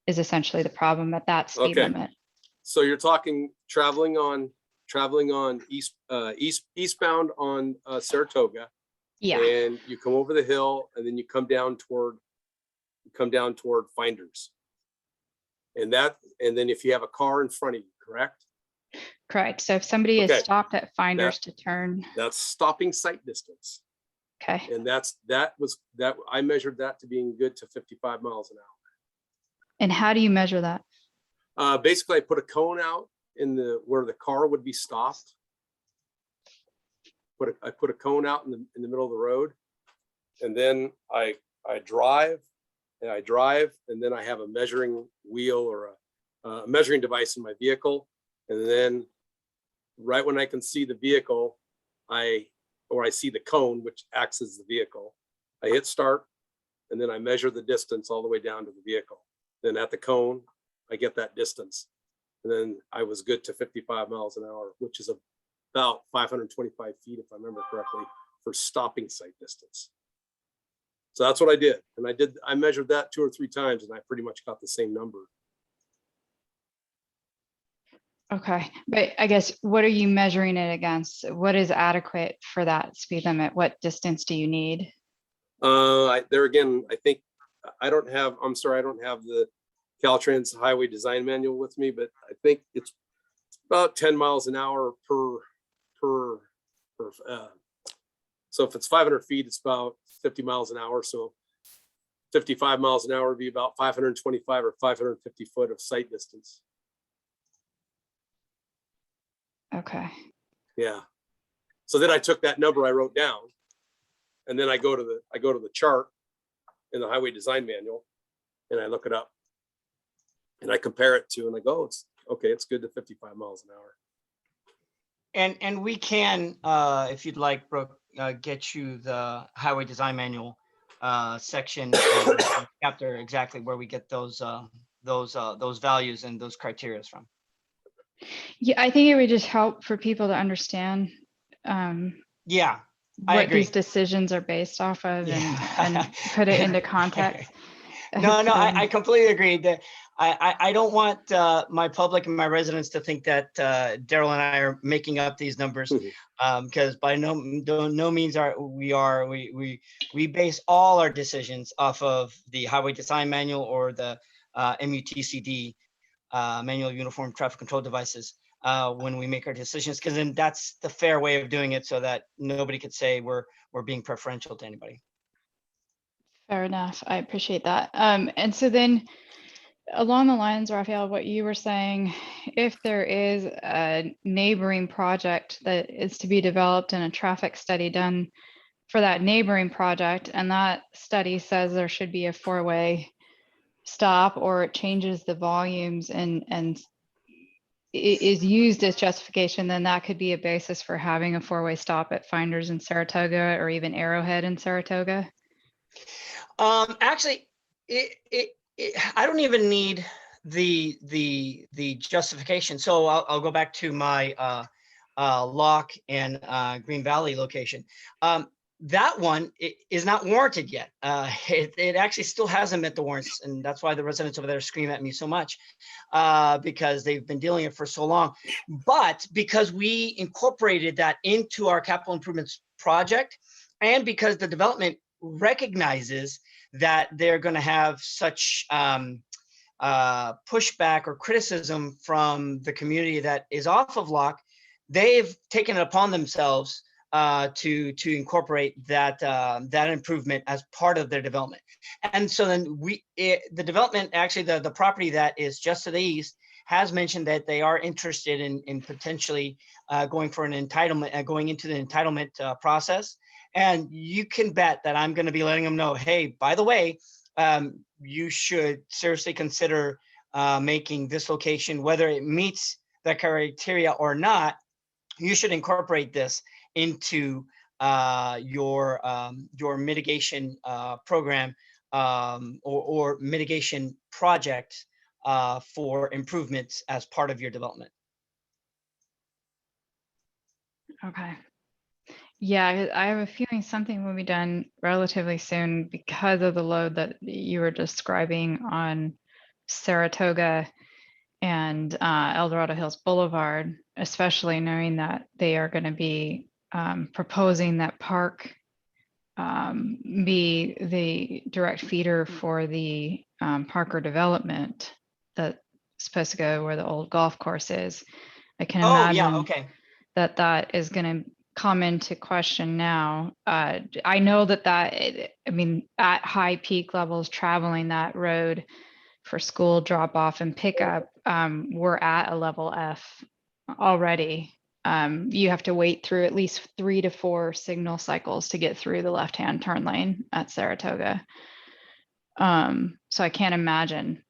is essentially the problem at that speed limit. So you're talking traveling on eastbound on Saratoga. Yeah. And you come over the hill and then you come down toward Finders. And then if you have a car in front of you, correct? Correct. So if somebody is stopped at Finders to turn, that's stopping sight distance. Okay. And I measured that to being good to 55 miles an hour. And how do you measure that? Basically, I put a cone out where the car would be stopped. I put a cone out in the middle of the road, and then I drive, and then I have a measuring wheel or a measuring device in my vehicle, and then right when I can see the vehicle, I see the cone, which acts as the vehicle, I hit start, and then I measure the distance all the way down to the vehicle. Then at the cone, I get that distance. And then I was good to 55 miles an hour, which is about 525 feet, if I remember correctly, for stopping sight distance. So that's what I did. And I measured that 2 or 3 times and I pretty much got the same number. Okay, but I guess, what are you measuring it against? What is adequate for that speed limit? What distance do you need? There again, I think I don't have the Caltrans highway design manual with me, but I think it's about 10 miles an hour per so if it's 500 feet, it's about 50 miles an hour. So 55 miles an hour would be about 525 or 550 foot of sight distance. Okay. Yeah. So then I took that number I wrote down, and then I go to the chart in the highway design manual, and I look it up, and I compare it to, and I go, it's okay. It's good to 55 miles an hour. And we can, if you'd like, Brooke, get you the highway design manual section chapter exactly where we get those values and those criteria from. Yeah, I think it would just help for people to understand. Yeah, what these decisions are based off of, and put it into context. No, I completely agree that I don't want my public and my residents to think that Daryl and I are making up these numbers, because by no means we base all our decisions off of the highway design manual or the MUTCD manual uniform traffic control devices when we make our decisions, because then that's the fair way of doing it so that nobody could say we're being preferential to anybody. Fair enough. I appreciate that. And so then along the lines, Raphael, what you were saying, if there is a neighboring project that is to be developed and a traffic study done for that neighboring project, and that study says there should be a four-way stop, or it changes the volumes and is used as justification, then that could be a basis for having a four-way stop at Finders in Saratoga or even Arrowhead in Saratoga. Actually, I don't even need the justification. So I'll go back to my Locke and Green Valley location. That one is not warranted yet. It actually still hasn't met the warrants, and that's why the residents over there scream at me so much, because they've been dealing it for so long. But because we incorporated that into our capital improvements project, and because the development recognizes that they're going to have such pushback or criticism from the community that is off of Locke, they've taken it upon themselves to incorporate that that improvement as part of their development. And so then the development, actually the property that is just to the east, has mentioned that they are interested in potentially going for an entitlement, going into the entitlement process. And you can bet that I'm going to be letting them know, hey, by the way, you should seriously consider making this location, whether it meets the criteria or not, you should incorporate this into your mitigation program or mitigation project for improvements as part of your development. Okay. Yeah, I have a feeling something will be done relatively soon because of the load that you were describing on Saratoga and El Dorado Hills Boulevard, especially knowing that they are going to be proposing that Park be the direct feeder for the Parker development that's supposed to go where the old golf course is. I can imagine yeah, okay. that is going to come into question now. I know that I mean, at high peak levels, traveling that road for school drop off and pickup, we're at a level F already. You have to wait through at least 3 to 4 signal cycles to get through the left-hand turn lane at Saratoga. So I can't imagine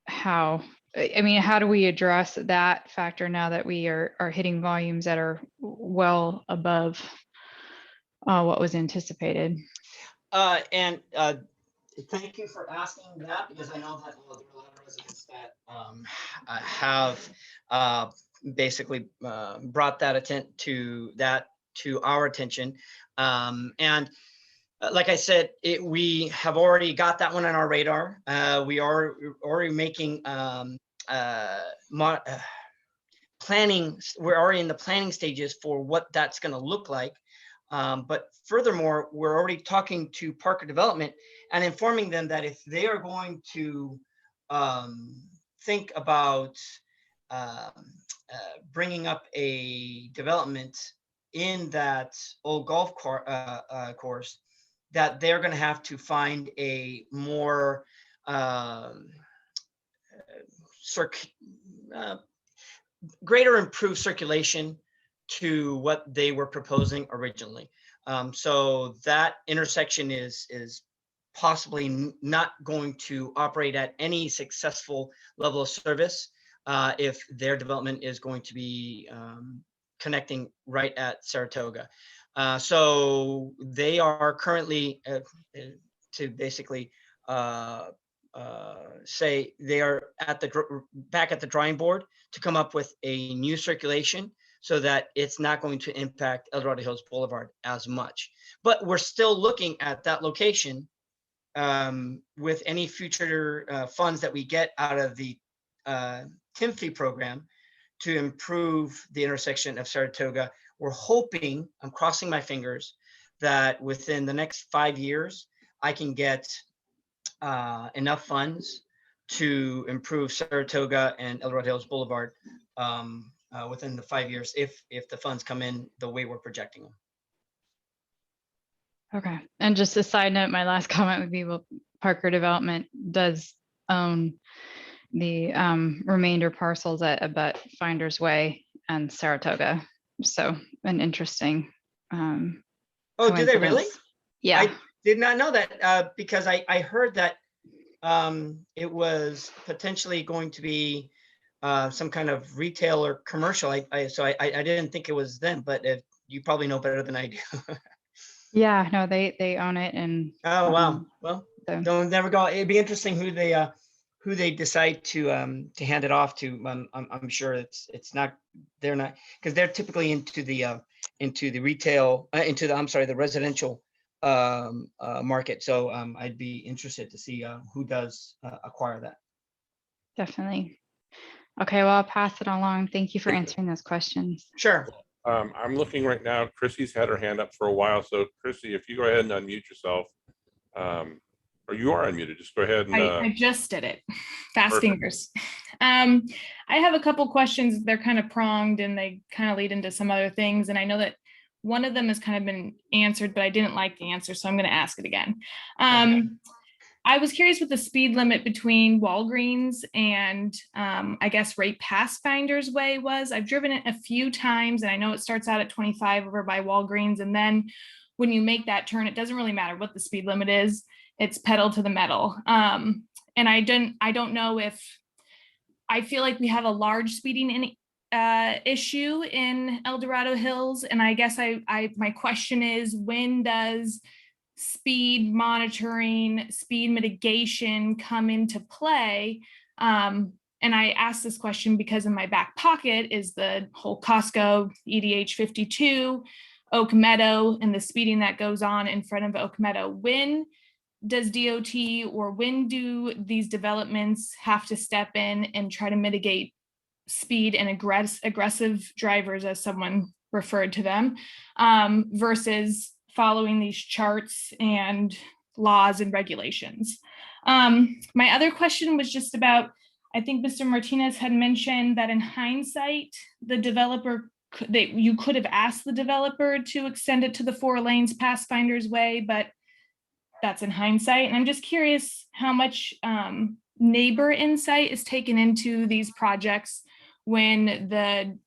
how do we address that factor now that we are hitting volumes that are well above what was anticipated? And thank you for asking that, because I know that there are a lot of residents that have basically brought that to our attention. And like I said, we have already got that one on our radar. We are already making planning. We're already in the planning stages for what that's going to look like. But furthermore, we're already talking to Parker Development and informing them that if they are going to think about bringing up a development in that old golf course, that they're going to have to find a more greater improved circulation to what they were proposing originally. So that intersection is possibly not going to operate at any successful level of service if their development is going to be connecting right at Saratoga. So they are currently to basically say they are back at the drawing board to come up with a new circulation so that it's not going to impact El Dorado Hills Boulevard as much. But we're still looking at that location with any future funds that we get out of the TIMFI program to improve the intersection of Saratoga. We're hoping, I'm crossing my fingers, that within the next 5 years, I can get enough funds to improve Saratoga and El Dorado Hills Boulevard within the 5 years, if the funds come in the way we're projecting them. Okay, and just a side note, my last comment would be, well, Parker Development does own the remainder parcels at abut Finders Way and Saratoga. So an interesting Oh, do they really? coincidence. Yeah. I did not know that because I heard that it was potentially going to be some kind of retail or commercial. So I didn't think it was them, but you probably know better than I do. Yeah, no, they own it, and Oh, wow. Well, so- don't never go. It'd be interesting who they decide to hand it off to. I'm sure it's not, they're not, because they're typically into the retail, the residential market. So I'd be interested to see who does acquire that. definitely. Okay, well, I'll pass it along. Thank you for answering those questions. Sure. I'm looking right now. Chrissy's had her hand up for a while. So Chrissy, if you go ahead and unmute yourself, or you are unmuted, just go ahead and. I just did it. Fast Perfect. fingers. I have a couple questions. They're kind of pronged and they kind of lead into some other things. And I know that one of them has kind of been answered, but I didn't like the answer, so I'm going to ask it again. I was curious what the speed limit between Walgreens and I guess right past Finders Way was. I've driven it a few times and I know it starts out at 25 over by Walgreens. And then when you make that turn, it doesn't really matter what the speed limit is. It's pedal to the metal. And I don't know if, I feel like we have a large speeding issue in El Dorado Hills. And I guess my question is, when does speed monitoring, speed mitigation come into play? And I ask this question because in my back pocket is the whole Costco EDH 52, Oak Meadow, and the speeding that goes on in front of Oak Meadow. When does DOT or when do these developments have to step in and try to mitigate speed and aggressive drivers, as someone referred to them, versus following these charts and laws and regulations? My other question was just about, I think Mr. Martinez had mentioned that in hindsight, you could have asked the developer to extend it to the 4 lanes past Finders Way, but that's in hindsight. And I'm just curious how much neighbor insight is taken into these projects when the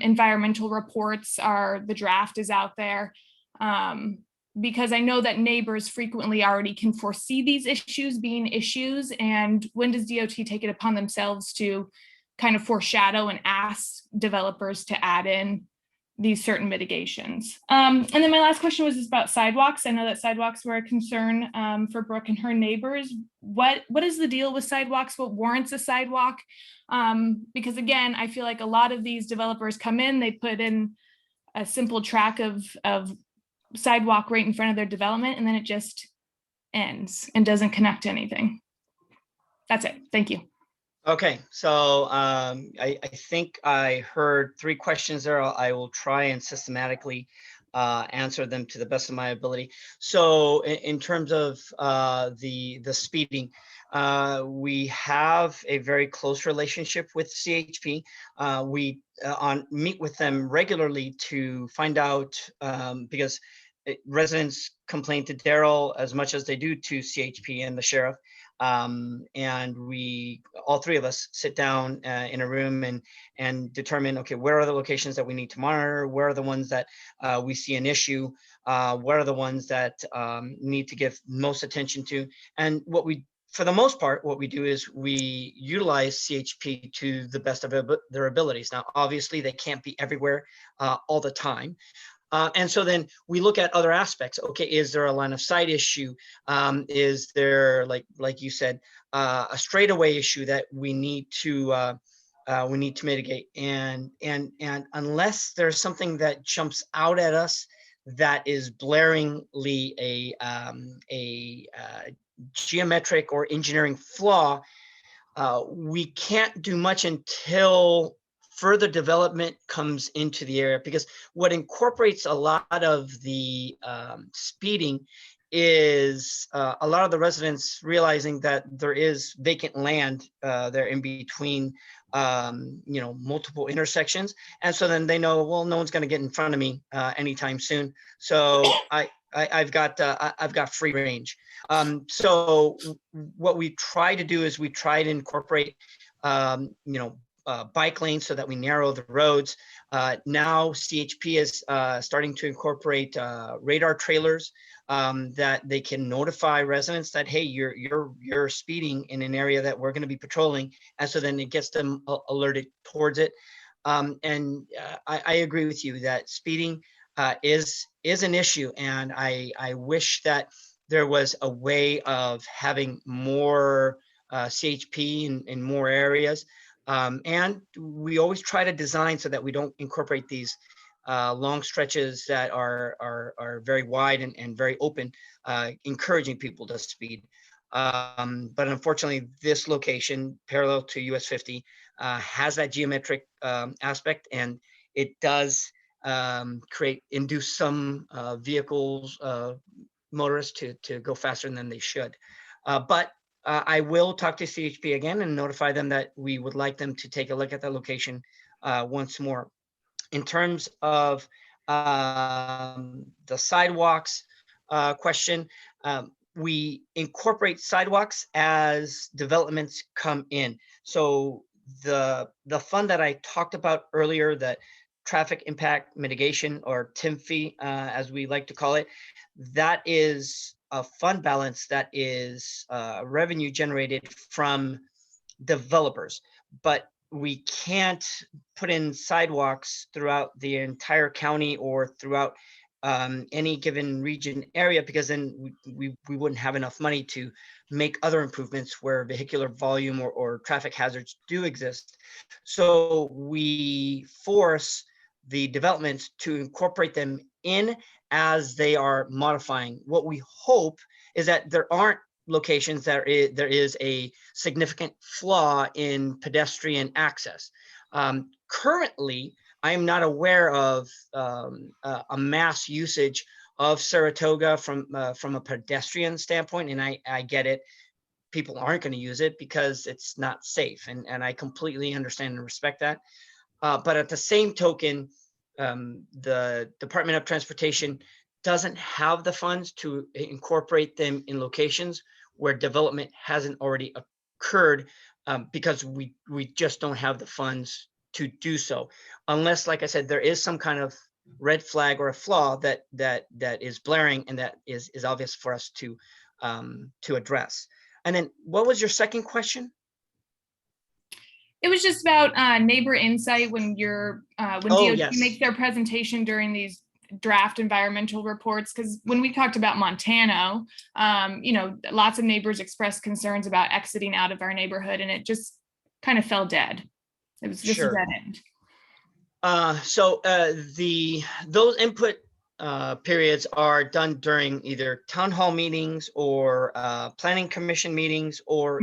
environmental reports the draft is out there. Because I know that neighbors frequently already can foresee these issues being issues. And when does DOT take it upon themselves to kind of foreshadow and ask developers to add in these certain mitigations? And then my last question was just about sidewalks. I know that sidewalks were a concern for Brooke and her neighbors. What is the deal with sidewalks? What warrants a sidewalk? Because again, I feel like a lot of these developers come in, they put in a simple track of sidewalk right in front of their development, and then it just ends and doesn't connect to anything. That's it. Thank you. Okay, so I think I heard 3 questions there. I will try and systematically answer them to the best of my ability. So in terms of the speeding, we have a very close relationship with CHP. We meet with them regularly to find out, because residents complain to Daryl as much as they do to CHP and the sheriff. And we, all 3 of us, sit down in a room and determine, okay, where are the locations that we need to monitor? Where are the ones that we see an issue? Where are the ones that need to give most attention to? And for the most part, what we do is we utilize CHP to the best of their abilities. Now, obviously, they can't be everywhere all the time. And so then we look at other aspects. Okay, is there a line of sight issue? Is there, like you said, a straightaway issue that we need to mitigate? And unless there's something that jumps out at us that is blaringly a geometric or engineering flaw, we can't do much until further development comes into the area, because what incorporates a lot of the speeding is a lot of the residents realizing that there is vacant land there in between, multiple intersections. And so then they know, well, no one's going to get in front of me anytime soon. So I've got free range. So what we try to do is we try to incorporate, bike lanes so that we narrow the roads. Now CHP is starting to incorporate radar trailers that they can notify residents that, hey, you're speeding in an area that we're going to be patrolling, and so then it gets them alerted towards it. I agree with you that speeding is an issue, and I wish that there was a way of having more CHP in more areas. And we always try to design so that we don't incorporate these long stretches that are very wide and very open, encouraging people to speed. But unfortunately, this location, parallel to US 50, has that geometric aspect, and it does induce some vehicles, motorists to go faster than they should. But I will talk to CHP again and notify them that we would like them to take a look at the location once more. In terms of the sidewalks question, we incorporate sidewalks as developments come in. So the fund that I talked about earlier, that traffic impact mitigation, or TIMFI, as we like to call it, that is a fund balance that is revenue generated from developers. But we can't put in sidewalks throughout the entire county or throughout any given region area, because then we wouldn't have enough money to make other improvements where vehicular volume or traffic hazards do exist. So we force the developments to incorporate them in as they are modifying. What we hope is that there aren't locations that there is a significant flaw in pedestrian access. Currently, I am not aware of a mass usage of Saratoga from a pedestrian standpoint, and I get it. People aren't going to use it because it's not safe, and I completely understand and respect that. But at the same token, the Department of Transportation doesn't have the funds to incorporate them in locations where development hasn't already occurred, because we just don't have the funds to do so, unless, like I said, there is some kind of red flag or a flaw that is blaring and that is obvious for us to address. And then, what was your second question? It was just about neighbor insight when when DOT yes. makes their presentation during these draft environmental reports. Because when we talked about Montana, lots of neighbors expressed concerns about exiting out of our neighborhood, and it just kind of fell dead. It was just a dead end. Those input periods are done during either town hall meetings or planning commission meetings or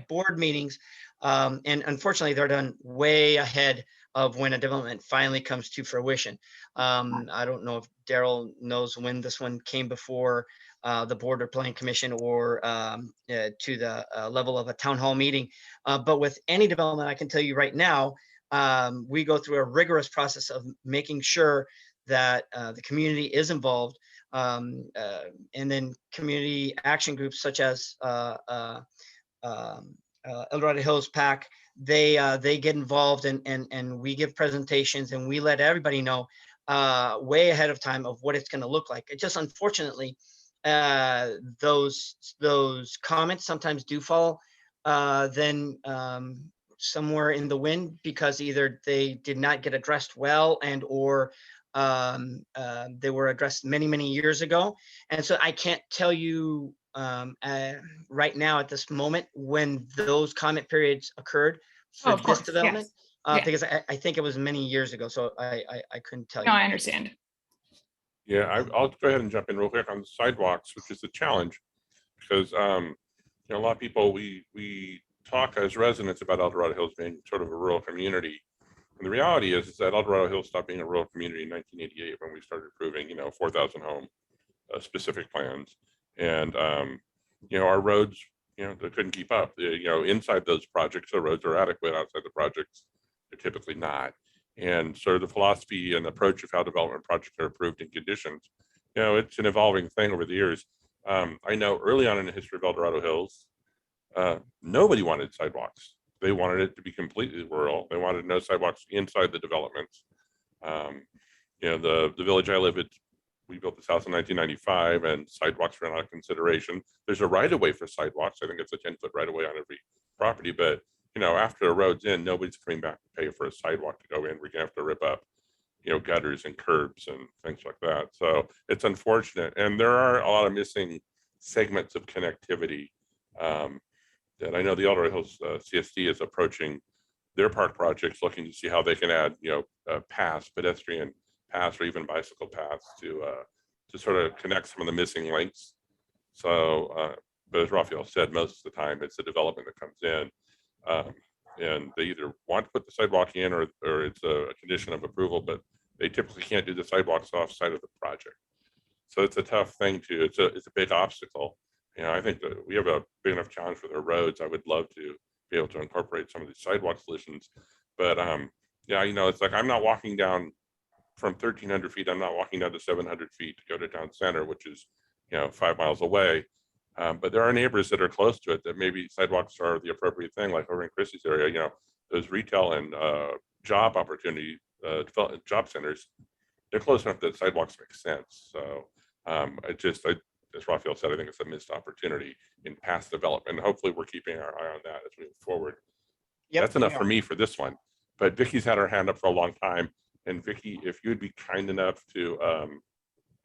board meetings. And unfortunately, they're done way ahead of when a development finally comes to fruition. I don't know if Daryl knows when this one came before the board or planning commission or to the level of a town hall meeting. But with any development, I can tell you right now, we go through a rigorous process of making sure that the community is involved, and then community action groups such as El Dorado Hills PAC, they get involved and we give presentations and we let everybody know way ahead of time of what it's going to look like. It just, unfortunately, those comments sometimes do fall then somewhere in the wind, because either they did not get addressed well and or they were addressed many years ago. And so I can't tell you right now at this moment when those comment periods occurred for this development, because I think it was many years ago, so I couldn't tell you. No, I understand. Yeah, I'll go ahead and jump in real quick on the sidewalks, which is a challenge, because a lot of people, we talk as residents about El Dorado Hills being sort of a rural community. And the reality is that El Dorado Hills stopped being a rural community in 1988 when we started approving 4,000 home specific plans. And, our roads, they couldn't keep up. Inside those projects, the roads are adequate. Outside the projects, they're typically not. And so the philosophy and approach of how development projects are approved and conditions, it's an evolving thing over the years. I know early on in the history of El Dorado Hills, nobody wanted sidewalks. They wanted it to be completely rural. They wanted no sidewalks inside the developments. The village I live in, we built this house in 1995, and sidewalks were not a consideration. There's a right of way for sidewalks. I think it's a 10-foot right of way on every property, but after the road's in, nobody's coming back to pay for a sidewalk to go in. We're gonna have to rip up, gutters and curbs and things like that. So it's unfortunate, and there are a lot of missing segments of connectivity that I know the El Dorado Hills CSD is approaching their park projects, looking to see how they can add, paths, pedestrian paths, or even bicycle paths to sort of connect some of the missing links. So, but as Raphael said, most of the time it's the development that comes in, and they either want to put the sidewalk in, or it's a condition of approval, but they typically can't do the sidewalks off site of the project. So it's a tough thing it's a big obstacle. I think that we have a big enough challenge for the roads. I would love to be able to incorporate some of these sidewalk solutions, but it's like I'm not walking down from 1,300 feet. I'm not walking down to 700 feet to go to town center, which is 5 miles away. But there are neighbors that are close to it that maybe sidewalks are the appropriate thing, like over in Chrissy's area. Those retail and job opportunity job centers, they're close enough that sidewalks make sense. So as Raphael said, I think it's a missed opportunity in past development. Hopefully we're keeping our eye on that as we move forward. Yep, That's enough for me for this one, but Vicky's had her hand up for a long time. And Vicky, if you'd be kind enough to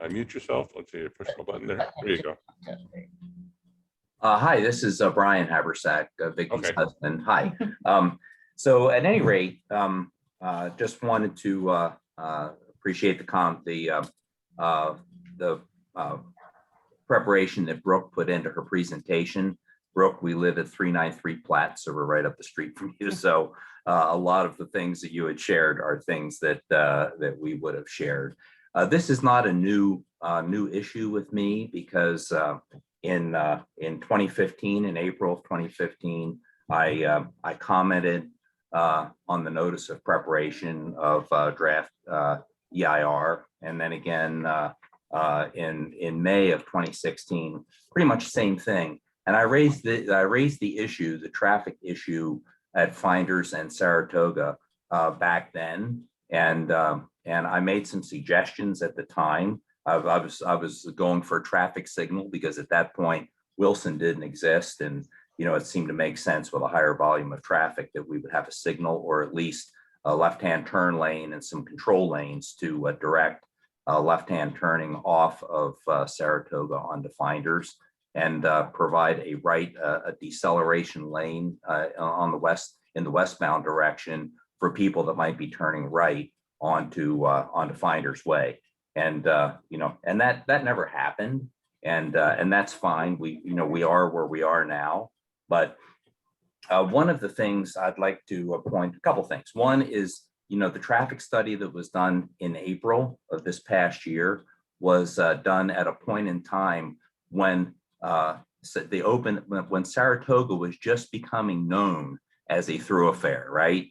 unmute yourself, let's see, push the button there. There you go. Hi, this is Brian Habersack, Vicky's husband. Hi. So at any rate, just wanted to appreciate the preparation that Brooke put into her presentation. Brooke, we live at 393 Platt, so we're right up the street from you. So a lot of the things that you had shared are things that that we would have shared. This is not a new issue with me, because in 2015, in April of 2015, I commented on the notice of preparation of draft EIR, and then again in May of 2016, pretty much the same thing. And I raised the issue, the traffic issue at Finders and Saratoga back then, and I made some suggestions at the time. I was going for a traffic signal, because at that point Wilson didn't exist, and it seemed to make sense with a higher volume of traffic that we would have a signal, or at least a left-hand turn lane and some control lanes to direct left-hand turning off of Saratoga onto Finders, and provide a deceleration lane on the in the westbound direction for people that might be turning right onto Finders Way. And and that never happened, and that's fine. We are where we are now. But one of the things I'd like to point, a couple things. One is, the traffic study that was done in April of this past year was done at a point in time when when Saratoga was just becoming known as a thoroughfare, right?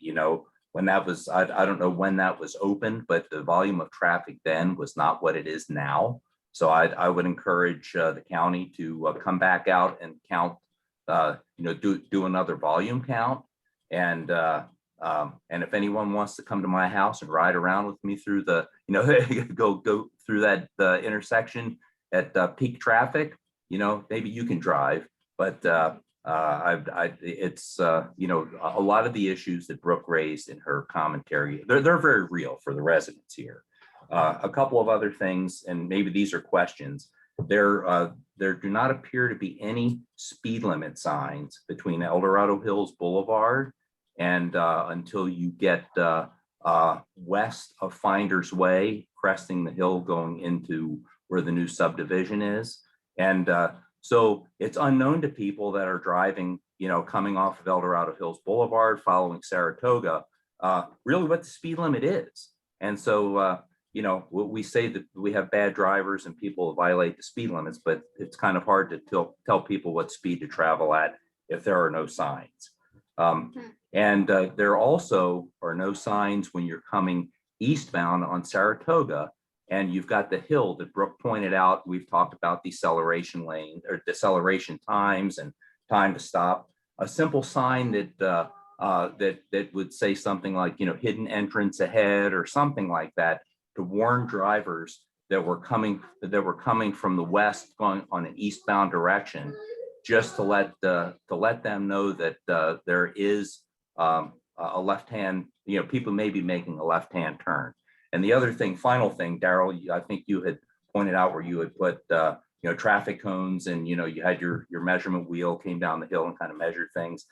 When that was, I don't know when that was opened, but the volume of traffic then was not what it is now. So I would encourage the county to come back out and count, do another volume count. And if anyone wants to come to my house and ride around with me through the, go through that intersection at peak traffic, maybe you can drive. But it's a lot of the issues that Brooke raised in her commentary, they're very real for the residents here. A couple of other things, and maybe these are questions. There do not appear to be any speed limit signs between El Dorado Hills Boulevard and until you get west of Finders Way, cresting the hill going into where the new subdivision is. And so it's unknown to people that are driving, coming off of El Dorado Hills Boulevard, following Saratoga, really what the speed limit is. And so, we say that we have bad drivers and people violate the speed limits, but it's kind of hard to tell people what speed to travel at if there are no signs. And there also are no signs when you're coming eastbound on Saratoga, and you've got the hill that Brooke pointed out. We've talked about deceleration lane or deceleration times and time to stop. A simple sign that that would say something like, hidden entrance ahead or something like that, to warn drivers that were coming from the west going on an eastbound direction, just to let them know that there is a left-hand, people may be making a left-hand turn. And the other thing, final thing, Daryl, I think you had pointed out where you had put traffic cones, and you had your measurement wheel came down the hill and kind of measured things.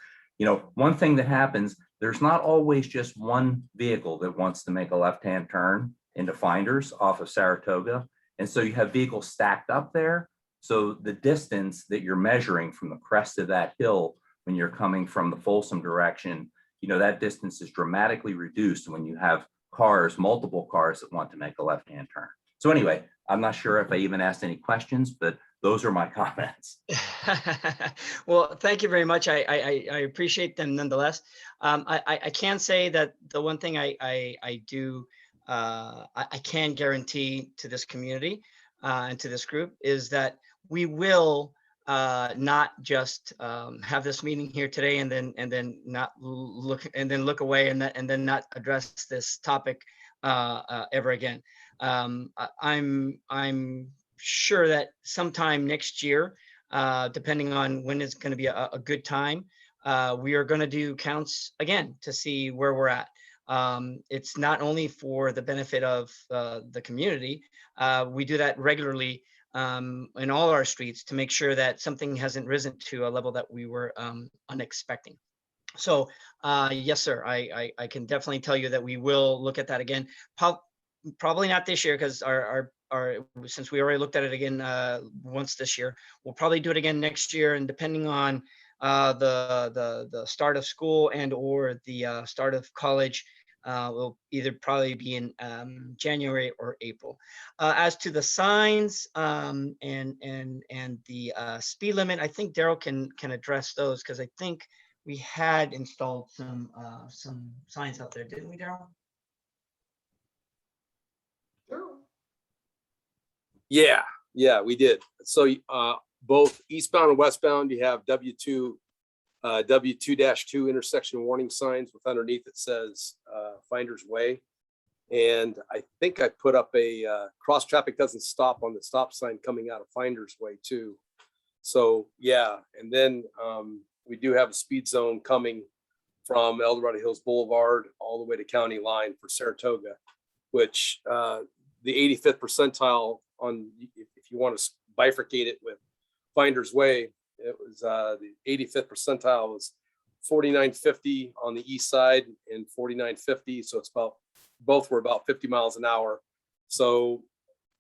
One thing that happens, there's not always just one vehicle that wants to make a left-hand turn into Finders off of Saratoga. And so you have vehicles stacked up there. So the distance that you're measuring from the crest of that hill when you're coming from the Folsom direction, that distance is dramatically reduced when you have multiple cars that want to make a left-hand turn. So anyway, I'm not sure if I even asked any questions, but those are my comments. Well, thank you very much. I appreciate them nonetheless. I can say that the one thing I do, I can guarantee to this community and to this group is that we will not just have this meeting here today and then not look away and then not address this topic ever again. I'm sure that sometime next year, depending on when it's going to be a good time, we are going to do counts again to see where we're at. It's not only for the benefit of the community. We do that regularly in all our streets to make sure that something hasn't risen to a level that we were unexpecting. So yes, sir, I can definitely tell you that we will look at that again. Probably not this year, because our since we already looked at it again once this year, we'll probably do it again next year, and depending on the start of school and or the start of college, will either probably be in January or April. As to the signs and the speed limit, I think Daryl can address those, because I think we had installed some signs out there, didn't we, Daryl? Yeah, we did. So both eastbound and westbound, you have W2-2 intersection warning signs with underneath it says Finders Way. And I think I put up a cross traffic doesn't stop on the stop sign coming out of Finders Way too. So yeah, and then we do have a speed zone coming from El Dorado Hills Boulevard all the way to county line for Saratoga, which the 85th percentile on, if you want to bifurcate it with Finders Way, it was the 85th percentile was 4950 on the east side and 4950. So it's both were about 50 miles an hour. So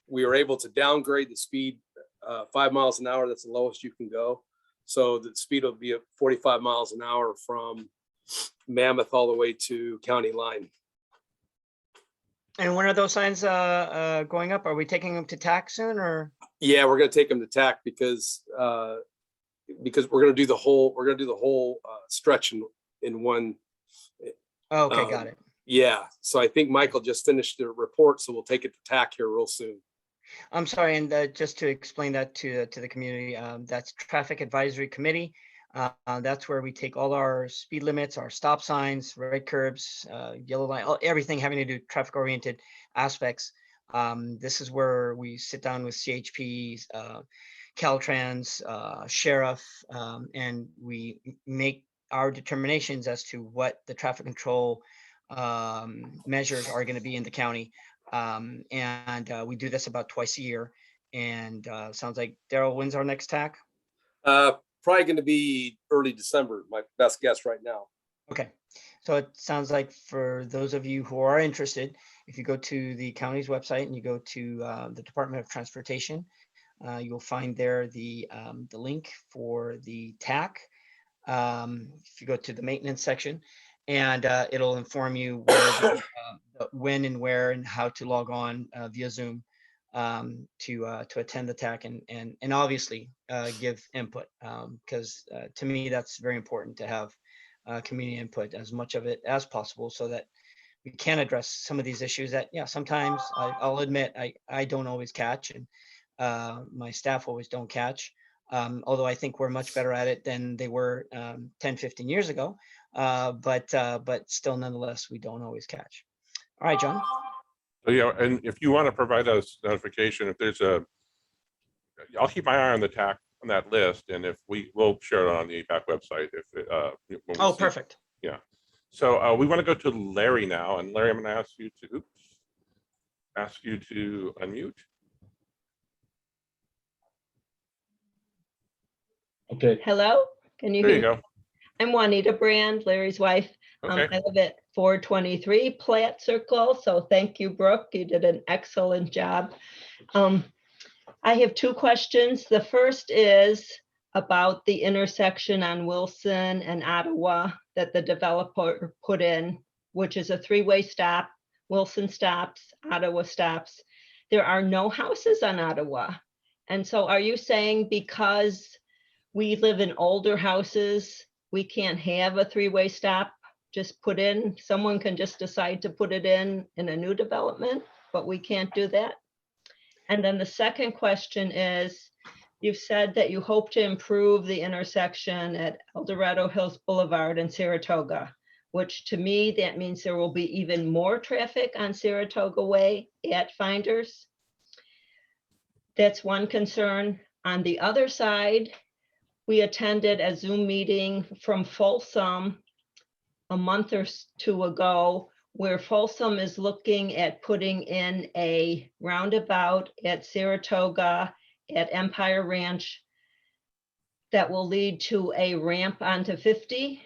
we were able to downgrade the speed 5 miles an hour. That's the lowest you can go. So the speed will be at 45 miles an hour from Mammoth all the way to county line. And when are those signs going up? Are we taking them to TAC soon, or? Yeah, we're going to take them to TAC because we're going to do the whole stretch in one. Oh, okay, got it. Yeah, so I think Michael just finished the report, so we'll take it to TAC here real soon. I'm sorry, and just to explain that to the community, that's Traffic Advisory Committee. That's where we take all our speed limits, our stop signs, red curbs, yellow line, everything having to do traffic-oriented aspects. This is where we sit down with CHP, Caltrans, Sheriff, and we make our determinations as to what the traffic control measures are going to be in the county. And we do this about twice a year. And sounds like Daryl, when's our next TAC? Probably going to be early December, my best guess right now. Okay, so it sounds like for those of you who are interested, if you go to the county's website and you go to the Department of Transportation, you'll find there the link for the TAC. If you go to the maintenance section, and it'll inform you where, when and where and how to log on via Zoom to attend the TAC and obviously give input, because to me that's very important to have community input, as much of it as possible, so that we can address some of these issues that, yeah, sometimes I'll admit I don't always catch, and my staff always don't catch. Although I think we're much better at it than they were 10, 15 years ago. But still, nonetheless, we don't always catch. All right, John. So, yeah, and if you want to provide us notification, if there's I'll keep my eye on the TAC on that list, and if we'll share it on the APAC website. When we Oh, see- perfect. Yeah. So we want to go to Larry now, and Larry, I'm going to ask you to unmute. Okay. Hello, can you There hear you me? go. I'm Juanita Brand, Larry's wife. Okay. I live at 423 Platt Circle, so thank you, Brooke. You did an excellent job. I have two questions. The first is about the intersection on Wilson and Ottawa that the developer put in, which is a three-way stop. Wilson stops, Ottawa stops. There are no houses on Ottawa. And so are you saying because we live in older houses, we can't have a three-way stop just put in? Someone can just decide to put it in a new development, but we can't do that? And then the second question is, you've said that you hope to improve the intersection at El Dorado Hills Boulevard and Saratoga, which to me, that means there will be even more traffic on Saratoga Way at Finders. That's one concern. On the other side, we attended a Zoom meeting from Folsom a month or two ago, where Folsom is looking at putting in a roundabout at Saratoga at Empire Ranch that will lead to a ramp onto 50,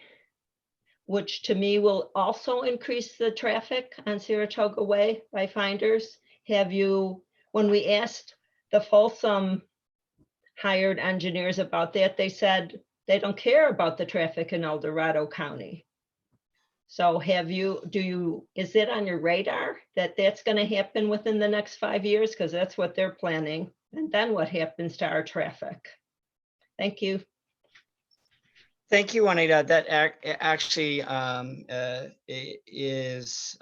which to me will also increase the traffic on Saratoga Way by Finders. When we asked the Folsom hired engineers about that, they said they don't care about the traffic in El Dorado County. So is it on your radar that that's going to happen within the next 5 years? Because that's what they're planning. And then what happens to our traffic? Thank you. Thank you, Juanita. That actually is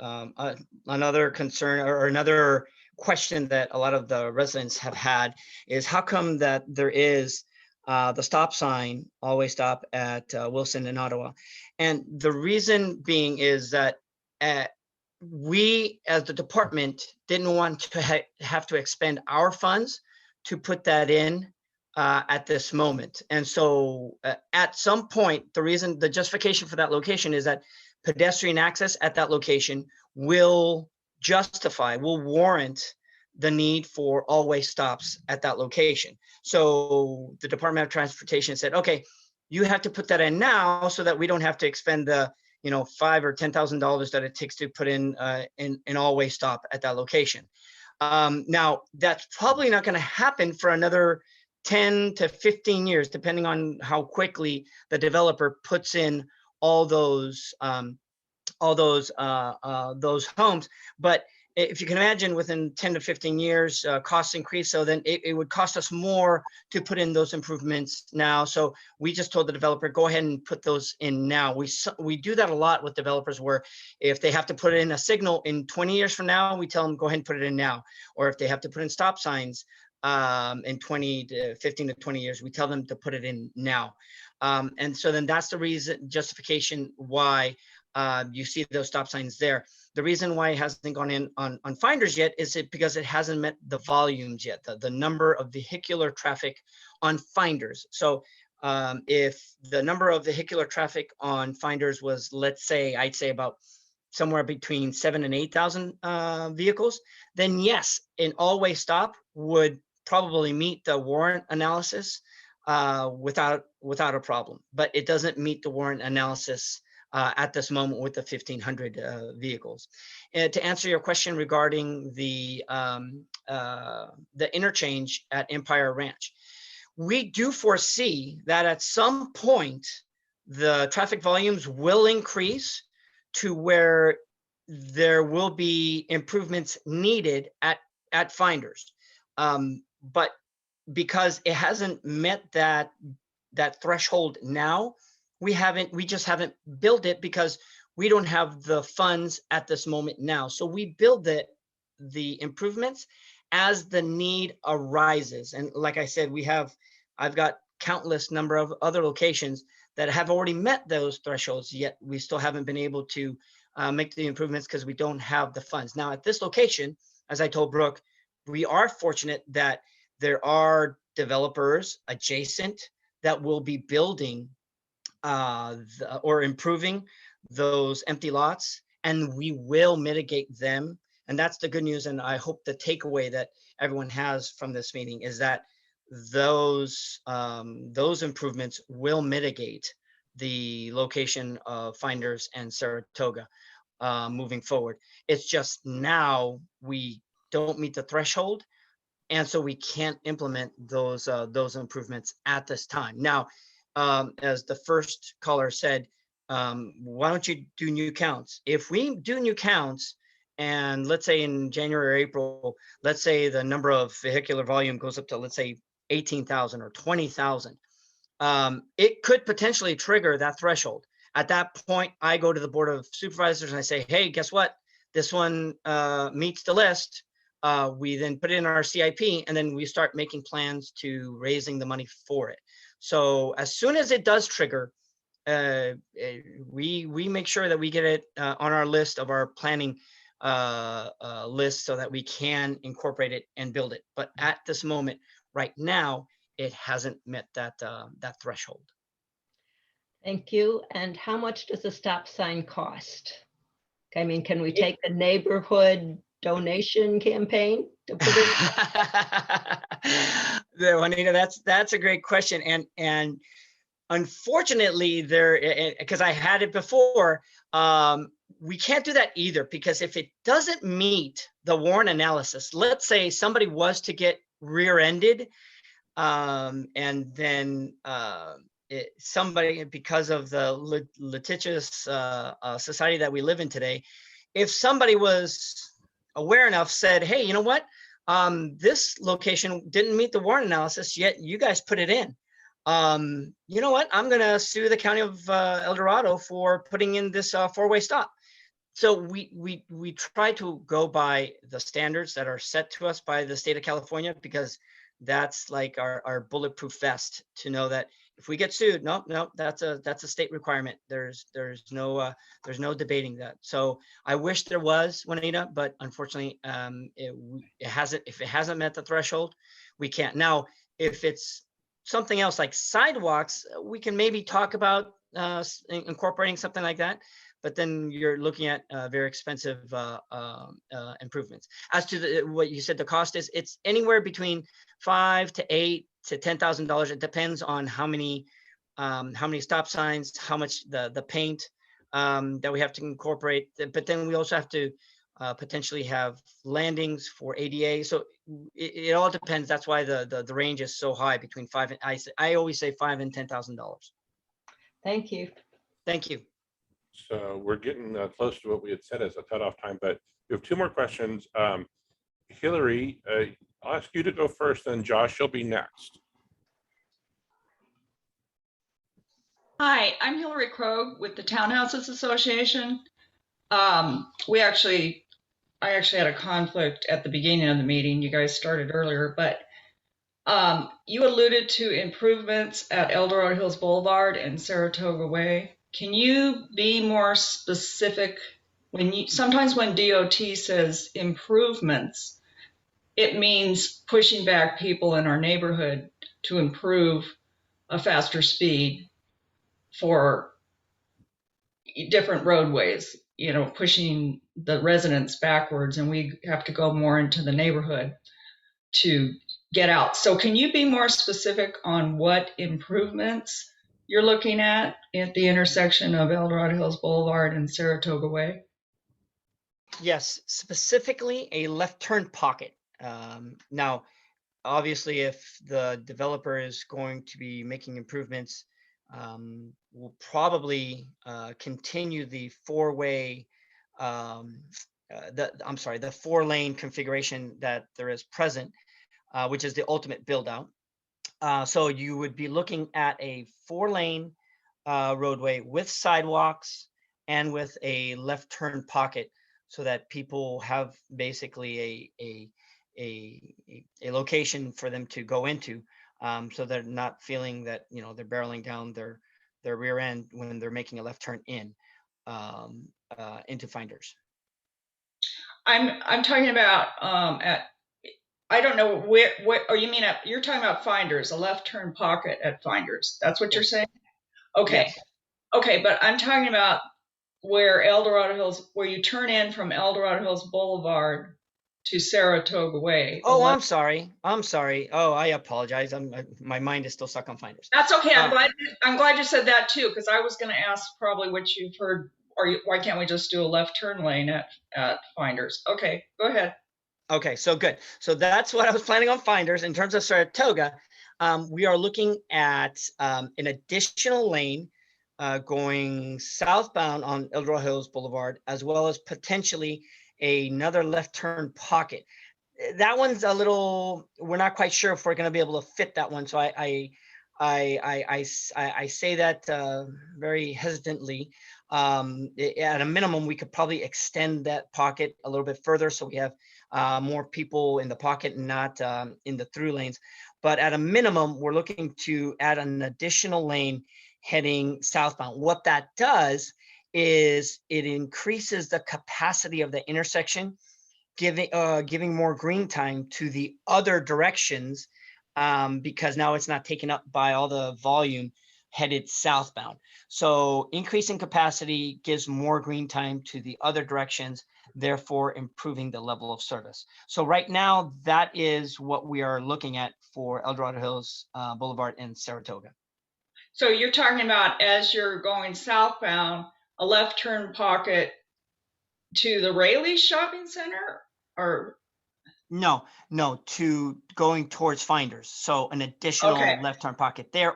another concern or another question that a lot of the residents have had, is how come that there is the stop sign, always stop at Wilson and Ottawa. And the reason being is that we as the department didn't want to have to expend our funds to put that in at this moment. And so at some point, the justification for that location is that pedestrian access at that location will warrant the need for always stops at that location. So the Department of Transportation said, okay, you have to put that in now so that we don't have to expend the $5,000 or $10,000 that it takes to put in an always stop at that location. Now that's probably not going to happen for another 10 to 15 years, depending on how quickly the developer puts in all those homes. But if you can imagine, within 10 to 15 years, costs increase. So then it would cost us more to put in those improvements now. So we just told the developer, go ahead and put those in now. We do that a lot with developers, where if they have to put in a signal in 20 years from now, we tell them, go ahead and put it in now. Or if they have to put in stop signs in 15 to 20 years, we tell them to put it in now. And so then that's the justification why you see those stop signs there. The reason why it hasn't gone in on Finders yet is because it hasn't met the volumes yet, the number of vehicular traffic on Finders. So if the number of vehicular traffic on Finders was, let's say, I'd say about somewhere between 7,000 and 8,000 vehicles, then yes, an always stop would probably meet the warrant analysis without a problem. But it doesn't meet the warrant analysis at this moment with the 1,500 vehicles. And to answer your question regarding the interchange at Empire Ranch, we do foresee that at some point the traffic volumes will increase to where there will be improvements needed at Finders. But because it hasn't met that threshold now, we just haven't built it because we don't have the funds at this moment now. So we build the improvements as the need arises. And like I said, I've got countless number of other locations that have already met those thresholds, yet we still haven't been able to make the improvements because we don't have the funds. Now at this location, as I told Brooke, we are fortunate that there are developers adjacent that will be building or improving those empty lots, and we will mitigate them. And that's the good news. And I hope the takeaway that everyone has from this meeting is that those improvements will mitigate the location of Finders and Saratoga moving forward. It's just now we don't meet the threshold, and so we can't implement those improvements at this time. Now, as the first caller said, why don't you do new counts? If we do new counts, and let's say in January or April, let's say the number of vehicular volume goes up to, let's say, 18,000 or 20,000, it could potentially trigger that threshold. At that point, I go to the Board of Supervisors and I say, hey, guess what? This one meets the list. We then put it in our CIP, and then we start making plans to raising the money for it. So as soon as it does trigger, we make sure that we get it on our list of our planning list so that we can incorporate it and build it. But at this moment, right now, it hasn't met that threshold. Thank you. And how much does a stop sign cost? I mean, can we take the neighborhood donation campaign to put it? Juanita, that's a great question. And unfortunately, because I had it before, we can't do that either, because if it doesn't meet the warrant analysis, let's say somebody was to get rear-ended, and then somebody, because of the litigious society that we live in today, if somebody was aware enough, said, hey, you know what, this location didn't meet the warrant analysis, yet you guys put it in. You know what, I'm gonna sue the county of El Dorado for putting in this four-way stop. So we try to go by the standards that are set to us by the state of California, because that's like our bulletproof vest, to know that if we get sued, no, that's a state requirement. There's no debating that. So I wish there was, Juanita, but unfortunately, it hasn't. If it hasn't met the threshold, we can't. Now, if it's something else like sidewalks, we can maybe talk about incorporating something like that. But then you're looking at very expensive improvements. As to what you said, the cost is, it's anywhere between $5,000 to $8,000 to $10,000. It depends on how many stop signs, how much the paint that we have to incorporate. But then we also have to potentially have landings for ADA. So it all depends. That's why the range is so high, between I always say $5,000 and $10,000. Thank you. Thank you. So we're getting close to what we had said as a cutoff time, but we have two more questions. Hillary, I'll ask you to go first, then Josh, you'll be next. Hi, I'm Hillary Krogh with the Townhouses Association. I actually had a conflict at the beginning of the meeting. You guys started earlier, but you alluded to improvements at El Dorado Hills Boulevard and Saratoga Way. Can you be more specific? Sometimes when DOT says improvements, it means pushing back people in our neighborhood to improve a faster speed for different roadways, pushing the residents backwards, and we have to go more into the neighborhood to get out. So can you be more specific on what improvements you're looking at the intersection of El Dorado Hills Boulevard and Saratoga Way? Yes, specifically a left turn pocket. Now, obviously, if the developer is going to be making improvements We'll probably continue the four-way, the 4-lane configuration that there is present, which is the ultimate build out. So you would be looking at a 4-lane roadway with sidewalks and with a left turn pocket, so that people have basically a location for them to go into, so they're not feeling that, you know, they're barreling down their rear end when they're making a left turn in into Finders. I'm talking about at, I don't know what, or you mean you're talking about Finders, a left turn pocket at Finders. That's what you're saying? Okay. Yes. Okay, but I'm talking about where El Dorado Hills, where you turn in from El Dorado Hills Boulevard to Saratoga Way. Oh, I'm sorry. Oh, I apologize. My mind is still stuck on Finders. That's okay. I'm glad you said that too, because I was going to ask probably what you've heard, or why can't we just do a left turn lane at Finders? Okay, go ahead. Okay, so good. So that's what I was planning on Finders. In terms of Saratoga, we are looking at an additional lane going southbound on El Dorado Hills Boulevard, as well as potentially another left turn pocket. That one's a little, we're not quite sure if we're going to be able to fit that one. So I say that very hesitantly. At a minimum, we could probably extend that pocket a little bit further, so we have more people in the pocket and not in the through lanes. But at a minimum, we're looking to add an additional lane heading southbound. What that does is it increases the capacity of the intersection, giving more green time to the other directions, because now it's not taken up by all the volume headed southbound. So increasing capacity gives more green time to the other directions, therefore improving the level of service. So right now, that is what we are looking at for El Dorado Hills Boulevard and Saratoga. So you're talking about, as you're going southbound, a left turn pocket to the Rayleigh Shopping Center, or? No, to going towards Finders. So an additional left turn pocket there,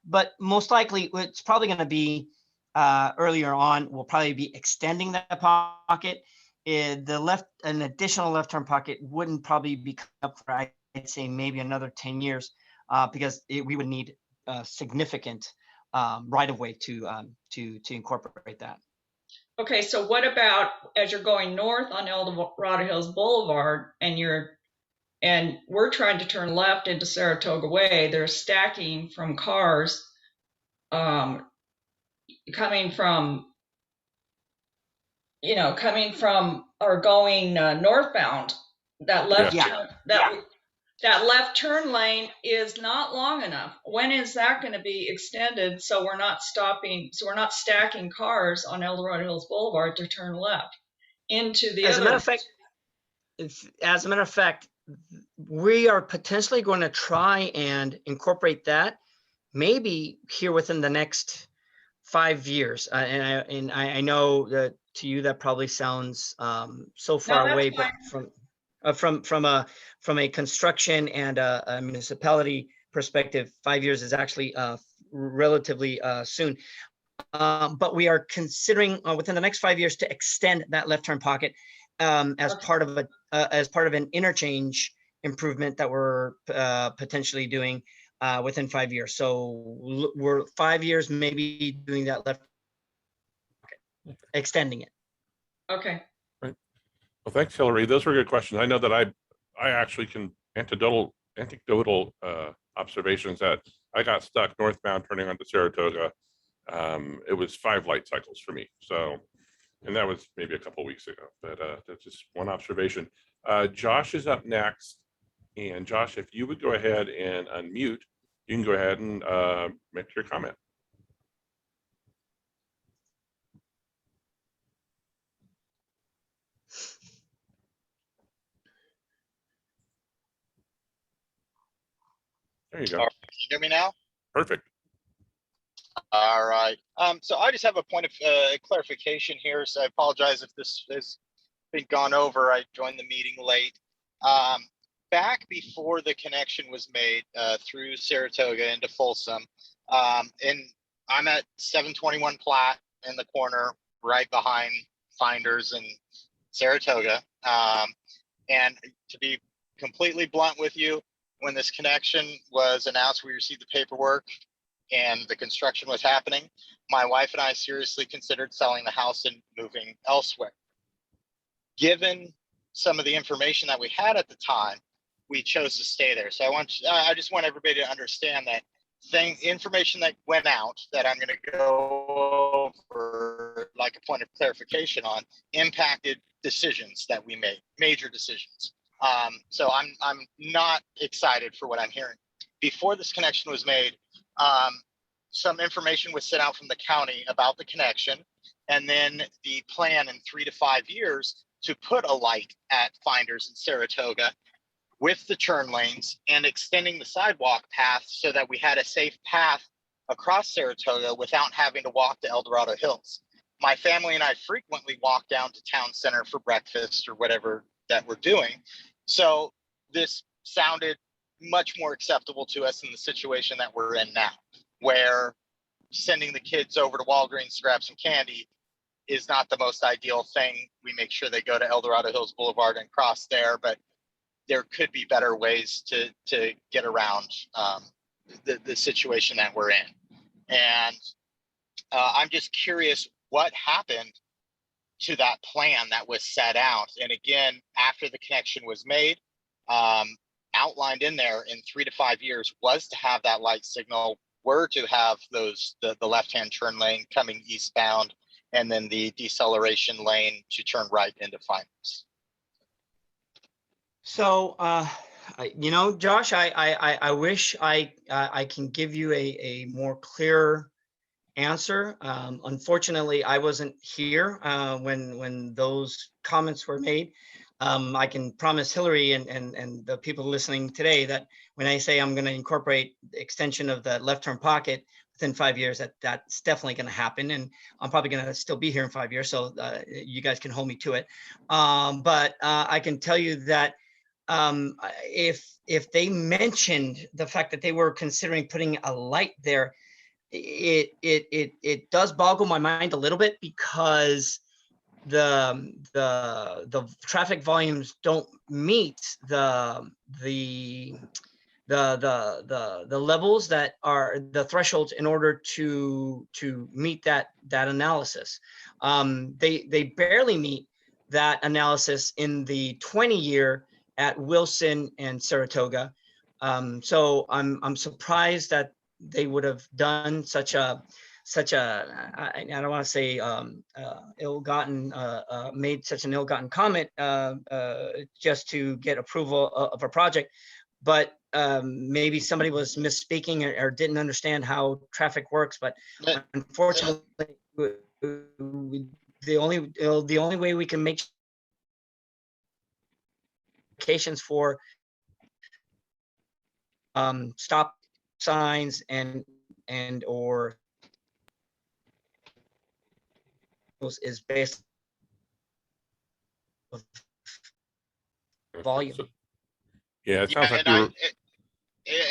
but most likely it's probably going to be earlier on. We'll probably be extending that pocket. An additional left turn pocket wouldn't probably be up for, I'd say, maybe another 10 years, because we would need significant right of way to incorporate that. Okay, so what about as you're going north on El Dorado Hills Boulevard and we're trying to turn left into Saratoga Way, there's stacking from cars coming from or going northbound. That left turn, that left turn lane is not long enough. When is that going to be extended so we're not stacking cars on El Dorado Hills Boulevard to turn left into the As a matter of fact, we are potentially going to try and incorporate that maybe here within the next 5 years. And I know that to you that probably sounds so far away, but from a construction and a municipality perspective, 5 years is actually relatively soon. But we are considering within the next 5 years to extend that left turn pocket as part of an interchange improvement that we're potentially doing within 5 years. So we're 5 years maybe doing that left pocket, extending it. Okay. Right. Well, thanks, Hillary. Those were good questions. I know that I actually can anecdotal observations that I got stuck northbound turning onto Saratoga. It was 5 light cycles for me. So, and that was maybe a couple weeks ago, but that's just one observation. Josh is up next. And Josh, if you would go ahead and unmute, you can go ahead and make your comment. There you go. All right, can you hear me now? Perfect. All right. So I just have a point of clarification here. So I apologize if this has been gone over. I joined the meeting late. Back before the connection was made through Saratoga into Folsom, And I'm at 721 Platte in the corner, right behind Finders and Saratoga. And to be completely blunt with you, when this connection was announced, we received the paperwork and the construction was happening, my wife and I seriously considered selling the house and moving elsewhere. Given some of the information that we had at the time, we chose to stay there. So I just want everybody to understand that information that went out that I'm going to go over, like a point of clarification on, impacted decisions that we made, major decisions. So I'm not excited for what I'm hearing. Before this connection was made, some information was sent out from the county about the connection, and then the plan in 3 to 5 years to put a light at Finders in Saratoga with the turn lanes and extending the sidewalk path so that we had a safe path across Saratoga without having to walk to El Dorado Hills. My family and I frequently walk down to town center for breakfast or whatever that we're doing. So this sounded much more acceptable to us in the situation that we're in now, where sending the kids over to Walgreens to grab some candy is not the most ideal thing. We make sure they go to El Dorado Hills Boulevard and cross there, but there could be better ways to get around the situation that we're in. And I'm just curious what happened to that plan that was set out. And again, after the connection was made, outlined in there in 3 to 5 years was to have that light signal, were to have the left-hand turn lane coming eastbound, and then the deceleration lane to turn right into Finders. So, Josh, I wish I can give you a more clear answer. Unfortunately, I wasn't here when those comments were made. I can promise Hillary and the people listening today that when I say I'm going to incorporate the extension of the left turn pocket within 5 years, that's definitely going to happen. And I'm probably going to still be here in 5 years. So you guys can hold me to it. But I can tell you that if they mentioned the fact that they were considering putting a light there, it does boggle my mind a little bit, because the traffic volumes don't meet the levels that are the thresholds in order to meet that analysis. They barely meet that analysis in the 20-year at Wilson and Saratoga. So I'm surprised that they would have done such a I don't want to say ill-gotten, made such an ill-gotten comment just to get approval of a project. But maybe somebody was misspeaking or didn't understand how traffic works. But unfortunately, the only way we can make applications for stop signs and or is based on volume. Yeah, it sounds like you were.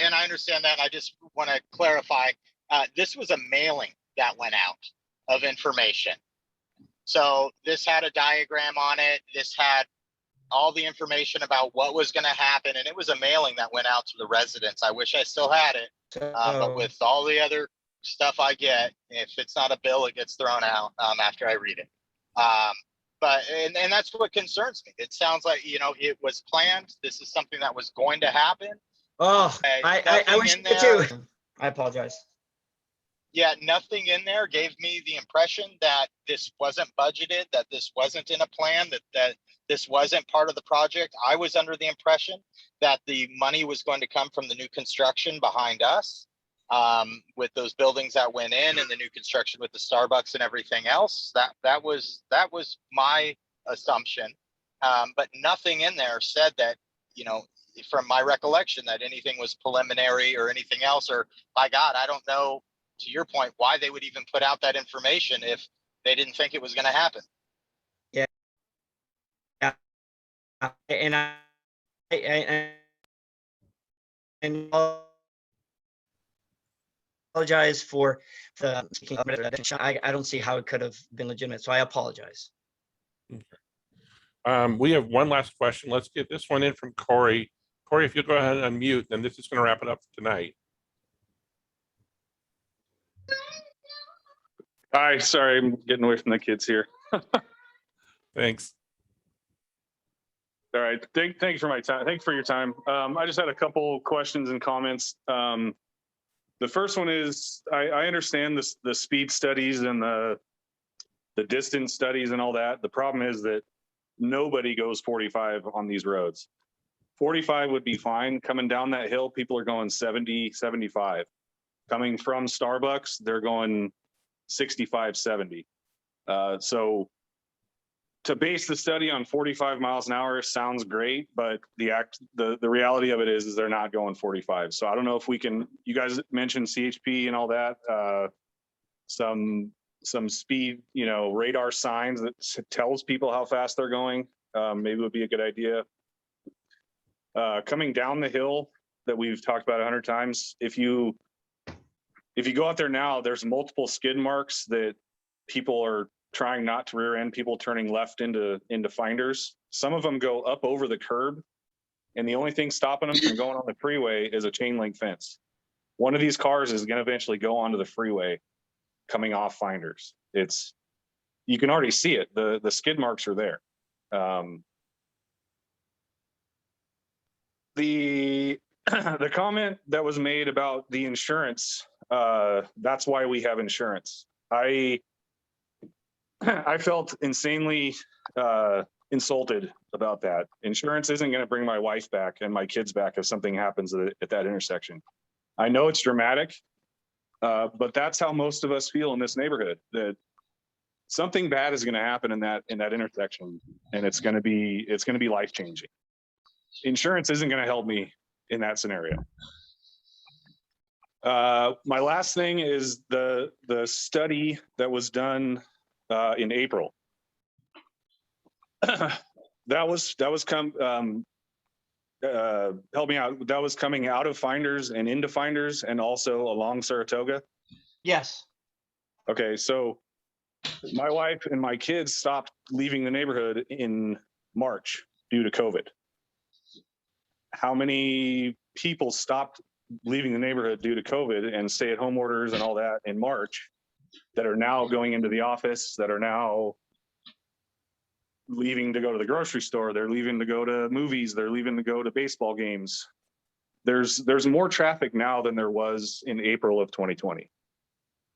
And I understand that. I just want to clarify, this was a mailing that went out of information. So this had a diagram on it. This had all the information about what was going to happen. And it was a mailing that went out to the residents. I wish I still had it. But with all the other stuff I get, if it's not a bill, it gets thrown out after I read it. But that's what concerns me. It sounds like, it was planned. This is something that was going to happen. Oh, I wish you could too. I apologize. Yeah, nothing in there gave me the impression that this wasn't budgeted, that this wasn't in a plan, that this wasn't part of the project. I was under the impression that the money was going to come from the new construction behind us, with those buildings that went in and the new construction with the Starbucks and everything else. That was my assumption. But nothing in there said that, from my recollection, that anything was preliminary or anything else, or by God, I don't know, to your point, why they would even put out that information if they didn't think it was going to happen. Yeah. And apologize for the speaking of I don't see how it could have been legitimate, so I apologize. We have one last question. Let's get this one in from Corey. Corey, if you'll go ahead and unmute, then this is going to wrap it up for tonight. Hi, sorry, I'm getting away from the kids here. Thanks. All right, thanks for my time. Thanks for your time. I just had a couple questions and comments. The first one is, I understand the speed studies and the distance studies and all that. The problem is that nobody goes 45 on these roads. 45 would be fine. Coming down that hill, people are going 70, 75. Coming from Starbucks, they're going 65, 70. So to base the study on 45 miles an hour sounds great, but the reality of it is they're not going 45. So I don't know if we can, you guys mentioned CHP and all that, some speed, radar signs that tells people how fast they're going, maybe would be a good idea. Coming down the hill that we've talked about 100 times, if you go out there now, there's multiple skid marks that people are trying not to rear end, people turning left into finders. Some of them go up over the curb, and the only thing stopping them from going on the freeway is a chain link fence. One of these cars is going to eventually go onto the freeway coming off finders. You can already see it. The skid marks are there. The comment that was made about the insurance, that's why we have insurance. I felt insanely insulted about that. Insurance isn't going to bring my wife back and my kids back if something happens at that intersection. I know it's dramatic, but that's how most of us feel in this neighborhood, that something bad is going to happen in that intersection, and it's going to be life-changing. Insurance isn't going to help me in that scenario. My last thing is the study that was done in April. That was help me out. That was coming out of finders and into finders and also along Saratoga. Yes. Okay, so my wife and my kids stopped leaving the neighborhood in March due to COVID. How many people stopped leaving the neighborhood due to COVID and stay-at-home orders and all that in March that are now going into the office, that are now leaving to go to the grocery store, they're leaving to go to movies, they're leaving to go to baseball games. There's more traffic now than there was in April of 2020.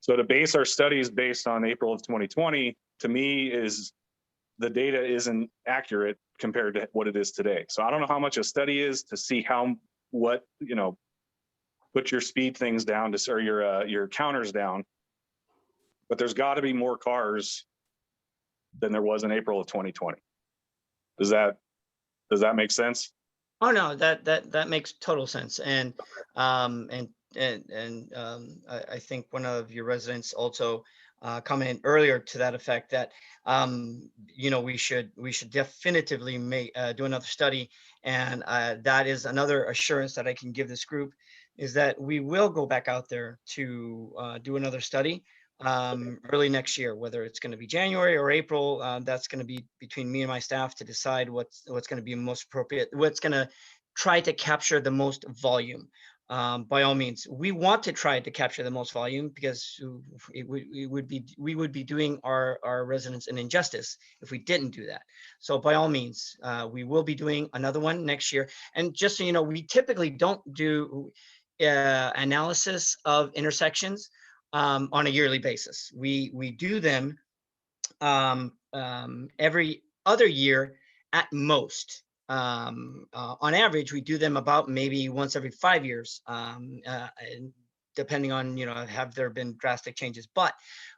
So to base our studies based on April of 2020, to me, is the data isn't accurate compared to what it is today. So I don't know how much a study is to see put your speed things down or your counters down, but there's got to be more cars than there was in April of 2020. Does that make sense? Oh no, that makes total sense. And I think one of your residents also commented earlier to that effect that we should definitively do another study, and that is another assurance that I can give this group, is that we will go back out there to do another study early next year, whether it's going to be January or April. That's going to be between me and my staff to decide what's going to be most appropriate, what's going to try to capture the most volume. By all means, we want to try to capture the most volume, because we would be doing our residents an injustice if we didn't do that. So by all means, we will be doing another one next year. And just so you know, we typically don't do analysis of intersections on a yearly basis. We do them every other year at most. On average, we do them about maybe once every 5 years, depending on, have there been drastic changes. But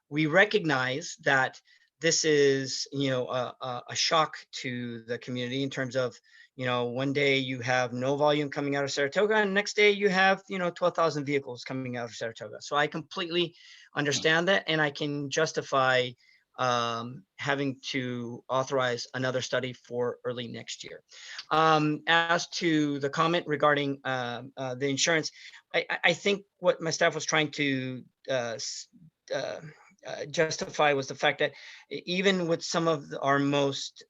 we recognize that this is, a shock to the community in terms of, one day you have no volume coming out of Saratoga, and next day you have, 12,000 vehicles coming out of Saratoga. So I completely understand that, and I can justify having to authorize another study for early next year. As to the comment regarding the insurance, I think what my staff was trying to justify was the fact that even with some of our most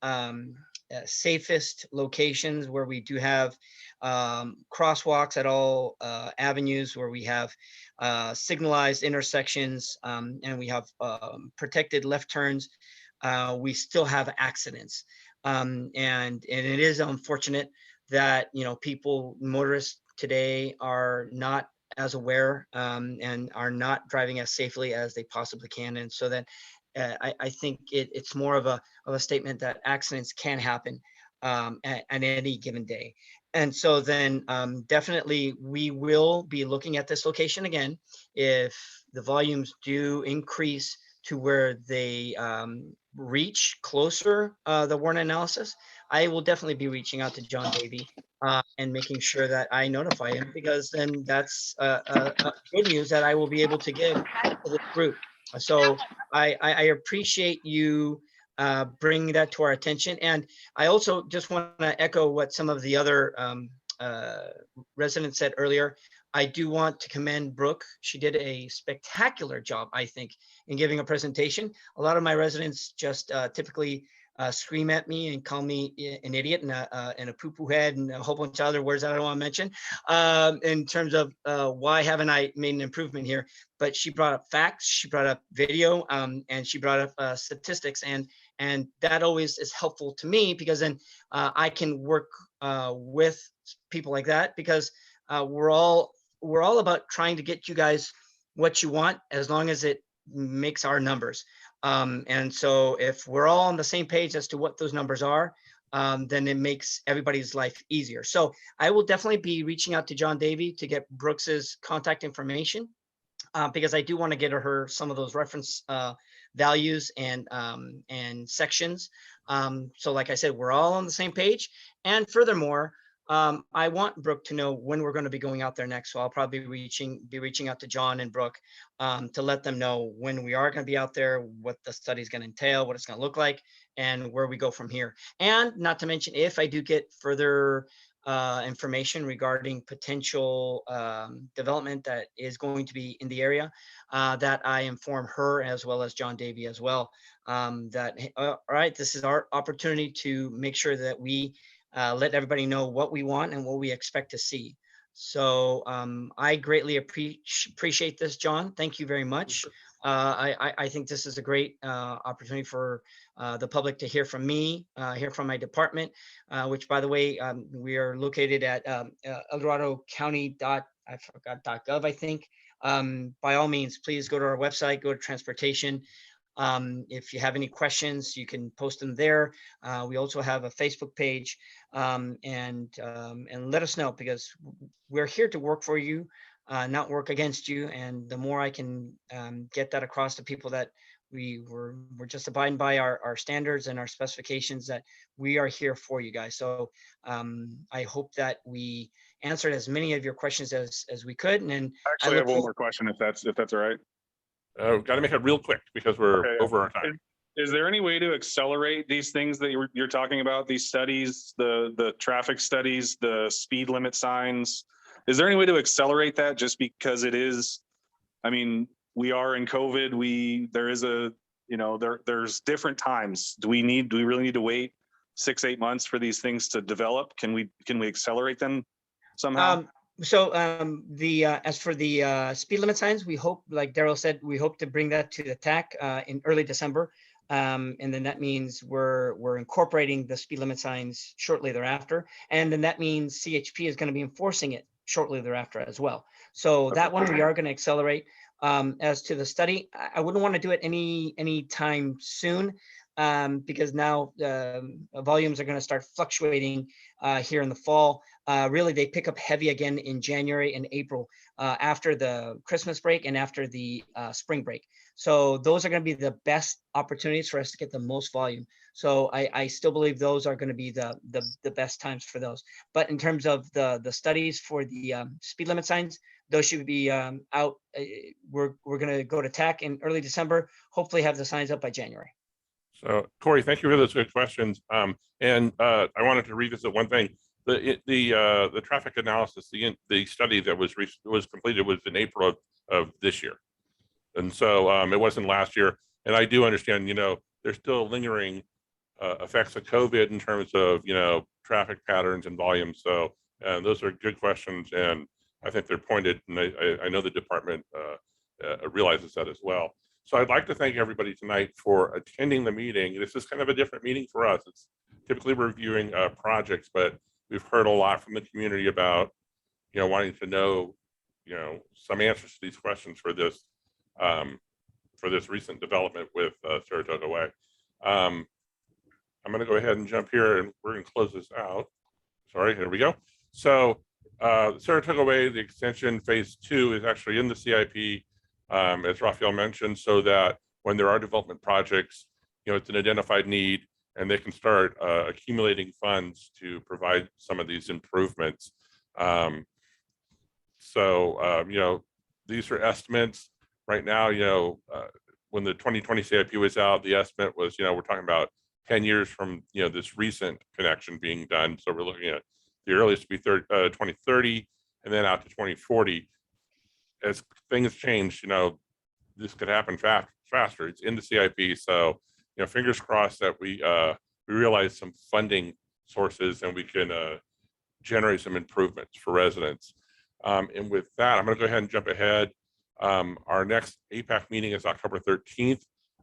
safest locations where we do have crosswalks at all avenues, where we have signalized intersections, and we have protected left turns, we still have accidents. And it is unfortunate that, motorists today are not as aware and are not driving as safely as they possibly can. And so that I think it's more of a statement that accidents can happen at any given day. And so then definitely we will be looking at this location again. If the volumes do increase to where they reach closer the Warren analysis, I will definitely be reaching out to John Davey and making sure that I notify him, because then that's good news that I will be able to give to this group. So I appreciate you bringing that to our attention. And I also just want to echo what some of the other residents said earlier. I do want to commend Brooke. She did a spectacular job, I think, in giving a presentation. A lot of my residents just typically scream at me and call me an idiot and a poo-poo head and a whole bunch of other words that I don't want to mention in terms of why haven't I made an improvement here. But she brought up facts, she brought up video, and she brought up statistics, and that always is helpful to me, because then I can work with people like that, because we're all about trying to get you guys what you want, as long as it makes our numbers. And so if we're all on the same page as to what those numbers are, then it makes everybody's life easier. So I will definitely be reaching out to John Davey to get Brooks's contact information, because I do want to get her some of those reference values and sections. So like I said, we're all on the same page. And furthermore, I want Brooke to know when we're going to be going out there next. So I'll probably be reaching out to John and Brooke to let them know when we are going to be out there, what the study is going to entail, what it's going to look like, and where we go from here. And not to mention, if I do get further information regarding potential development that is going to be in the area, that I inform her as well as John Davey as well, that, hey, all right, this is our opportunity to make sure that we let everybody know what we want and what we expect to see. So I greatly appreciate this, John. Thank you very much. I think this is a great opportunity for the public to hear from me, hear from my department, which, by the way, we are located at Dorado County .gov, I think. By all means, please go to our website, go to transportation. If you have any questions, you can post them there. We also have a Facebook page, and let us know, because we're here to work for you, not work against you. And the more I can get that across to people that we're just abiding by our standards and our specifications, that we are here for you guys. So I hope that we answered as many of your questions as we could. And Actually, I have one more question, if that's all right. Got to make it real quick because we're over our time. Is there any way to accelerate these things that you're talking about, these studies, the traffic studies, the speed limit signs? Is there any way to accelerate that, just because it is, I mean, we are in COVID, there's different times. Do we really need to wait 6-8 months for these things to develop? Can we accelerate them somehow? So as for the speed limit signs, we hope, like Daryl said, we hope to bring that to the TAC in early December. And then that means we're incorporating the speed limit signs shortly thereafter. And then that means CHP is going to be enforcing it shortly thereafter as well. So that one we are going to accelerate. As to the study, I wouldn't want to do it any time soon. because now volumes are going to start fluctuating here in the fall. Really, they pick up heavy again in January and April after the Christmas break and after the spring break. So those are going to be the best opportunities for us to get the most volume. So I still believe those are going to be the best times for those. But in terms of the studies for the speed limit signs, those should be out. We're going to go to TAC in early December, hopefully have the signs up by January. So Corey, thank you for those good questions. And I wanted to revisit one thing. The traffic analysis, the study that was completed was in April of this year. And so it wasn't last year. And I do understand, there's still lingering effects of COVID in terms of, traffic patterns and volume. So those are good questions. And I think they're pointed, and I know the department realizes that as well. So I'd like to thank everybody tonight for attending the meeting. This is kind of a different meeting for us. It's typically reviewing projects, but we've heard a lot from the community about, wanting to know, some answers to these questions for this recent development with Saratoga Way. I'm going to go ahead and jump here, and we're going to close this out. Sorry, here we go. So Saratoga Way, the extension phase 2 is actually in the CIP. As Raphael mentioned, so that when there are development projects, it's an identified need and they can start accumulating funds to provide some of these improvements. These are estimates right now. When the 2020 CIP was out, the estimate was, we're talking about 10 years from, this recent connection being done. So we're looking at the earliest to be 2030 and then out to 2040. As things change, this could happen faster. It's in the CIP, so fingers crossed that we realize some funding sources and we can generate some improvements for residents. And with that, I'm going to go ahead and jump ahead. Our next APAC meeting is October 13th.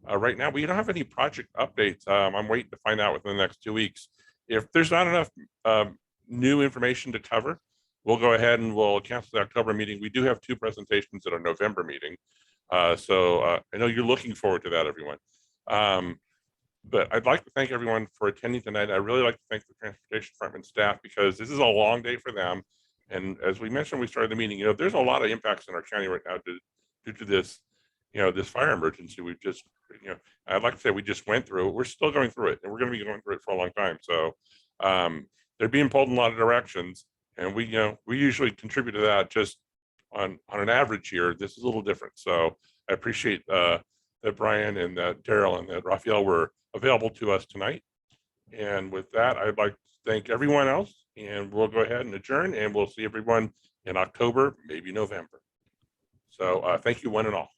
Right now, we don't have any project updates. I'm waiting to find out within the next 2 weeks. If there's not enough new information to cover, we'll go ahead and we'll cancel the October meeting. We do have 2 presentations at our November meeting. So I know you're looking forward to that, everyone. But I'd like to thank everyone for attending tonight. I really like to thank the Transportation Department staff because this is a long day for them. And as we mentioned, we started the meeting, there's a lot of impacts in our county right now due to this, this fire emergency. We've just, I'd like to say we just went through it. We're still going through it and we're going to be going through it for a long time. So they're being pulled in a lot of directions. And we usually contribute to that just on an average year. This is a little different. So I appreciate that Brian and that Daryl and that Raphael were available to us tonight. And with that, I'd like to thank everyone else, and we'll go ahead and adjourn, and we'll see everyone in October, maybe November. So thank you one and all.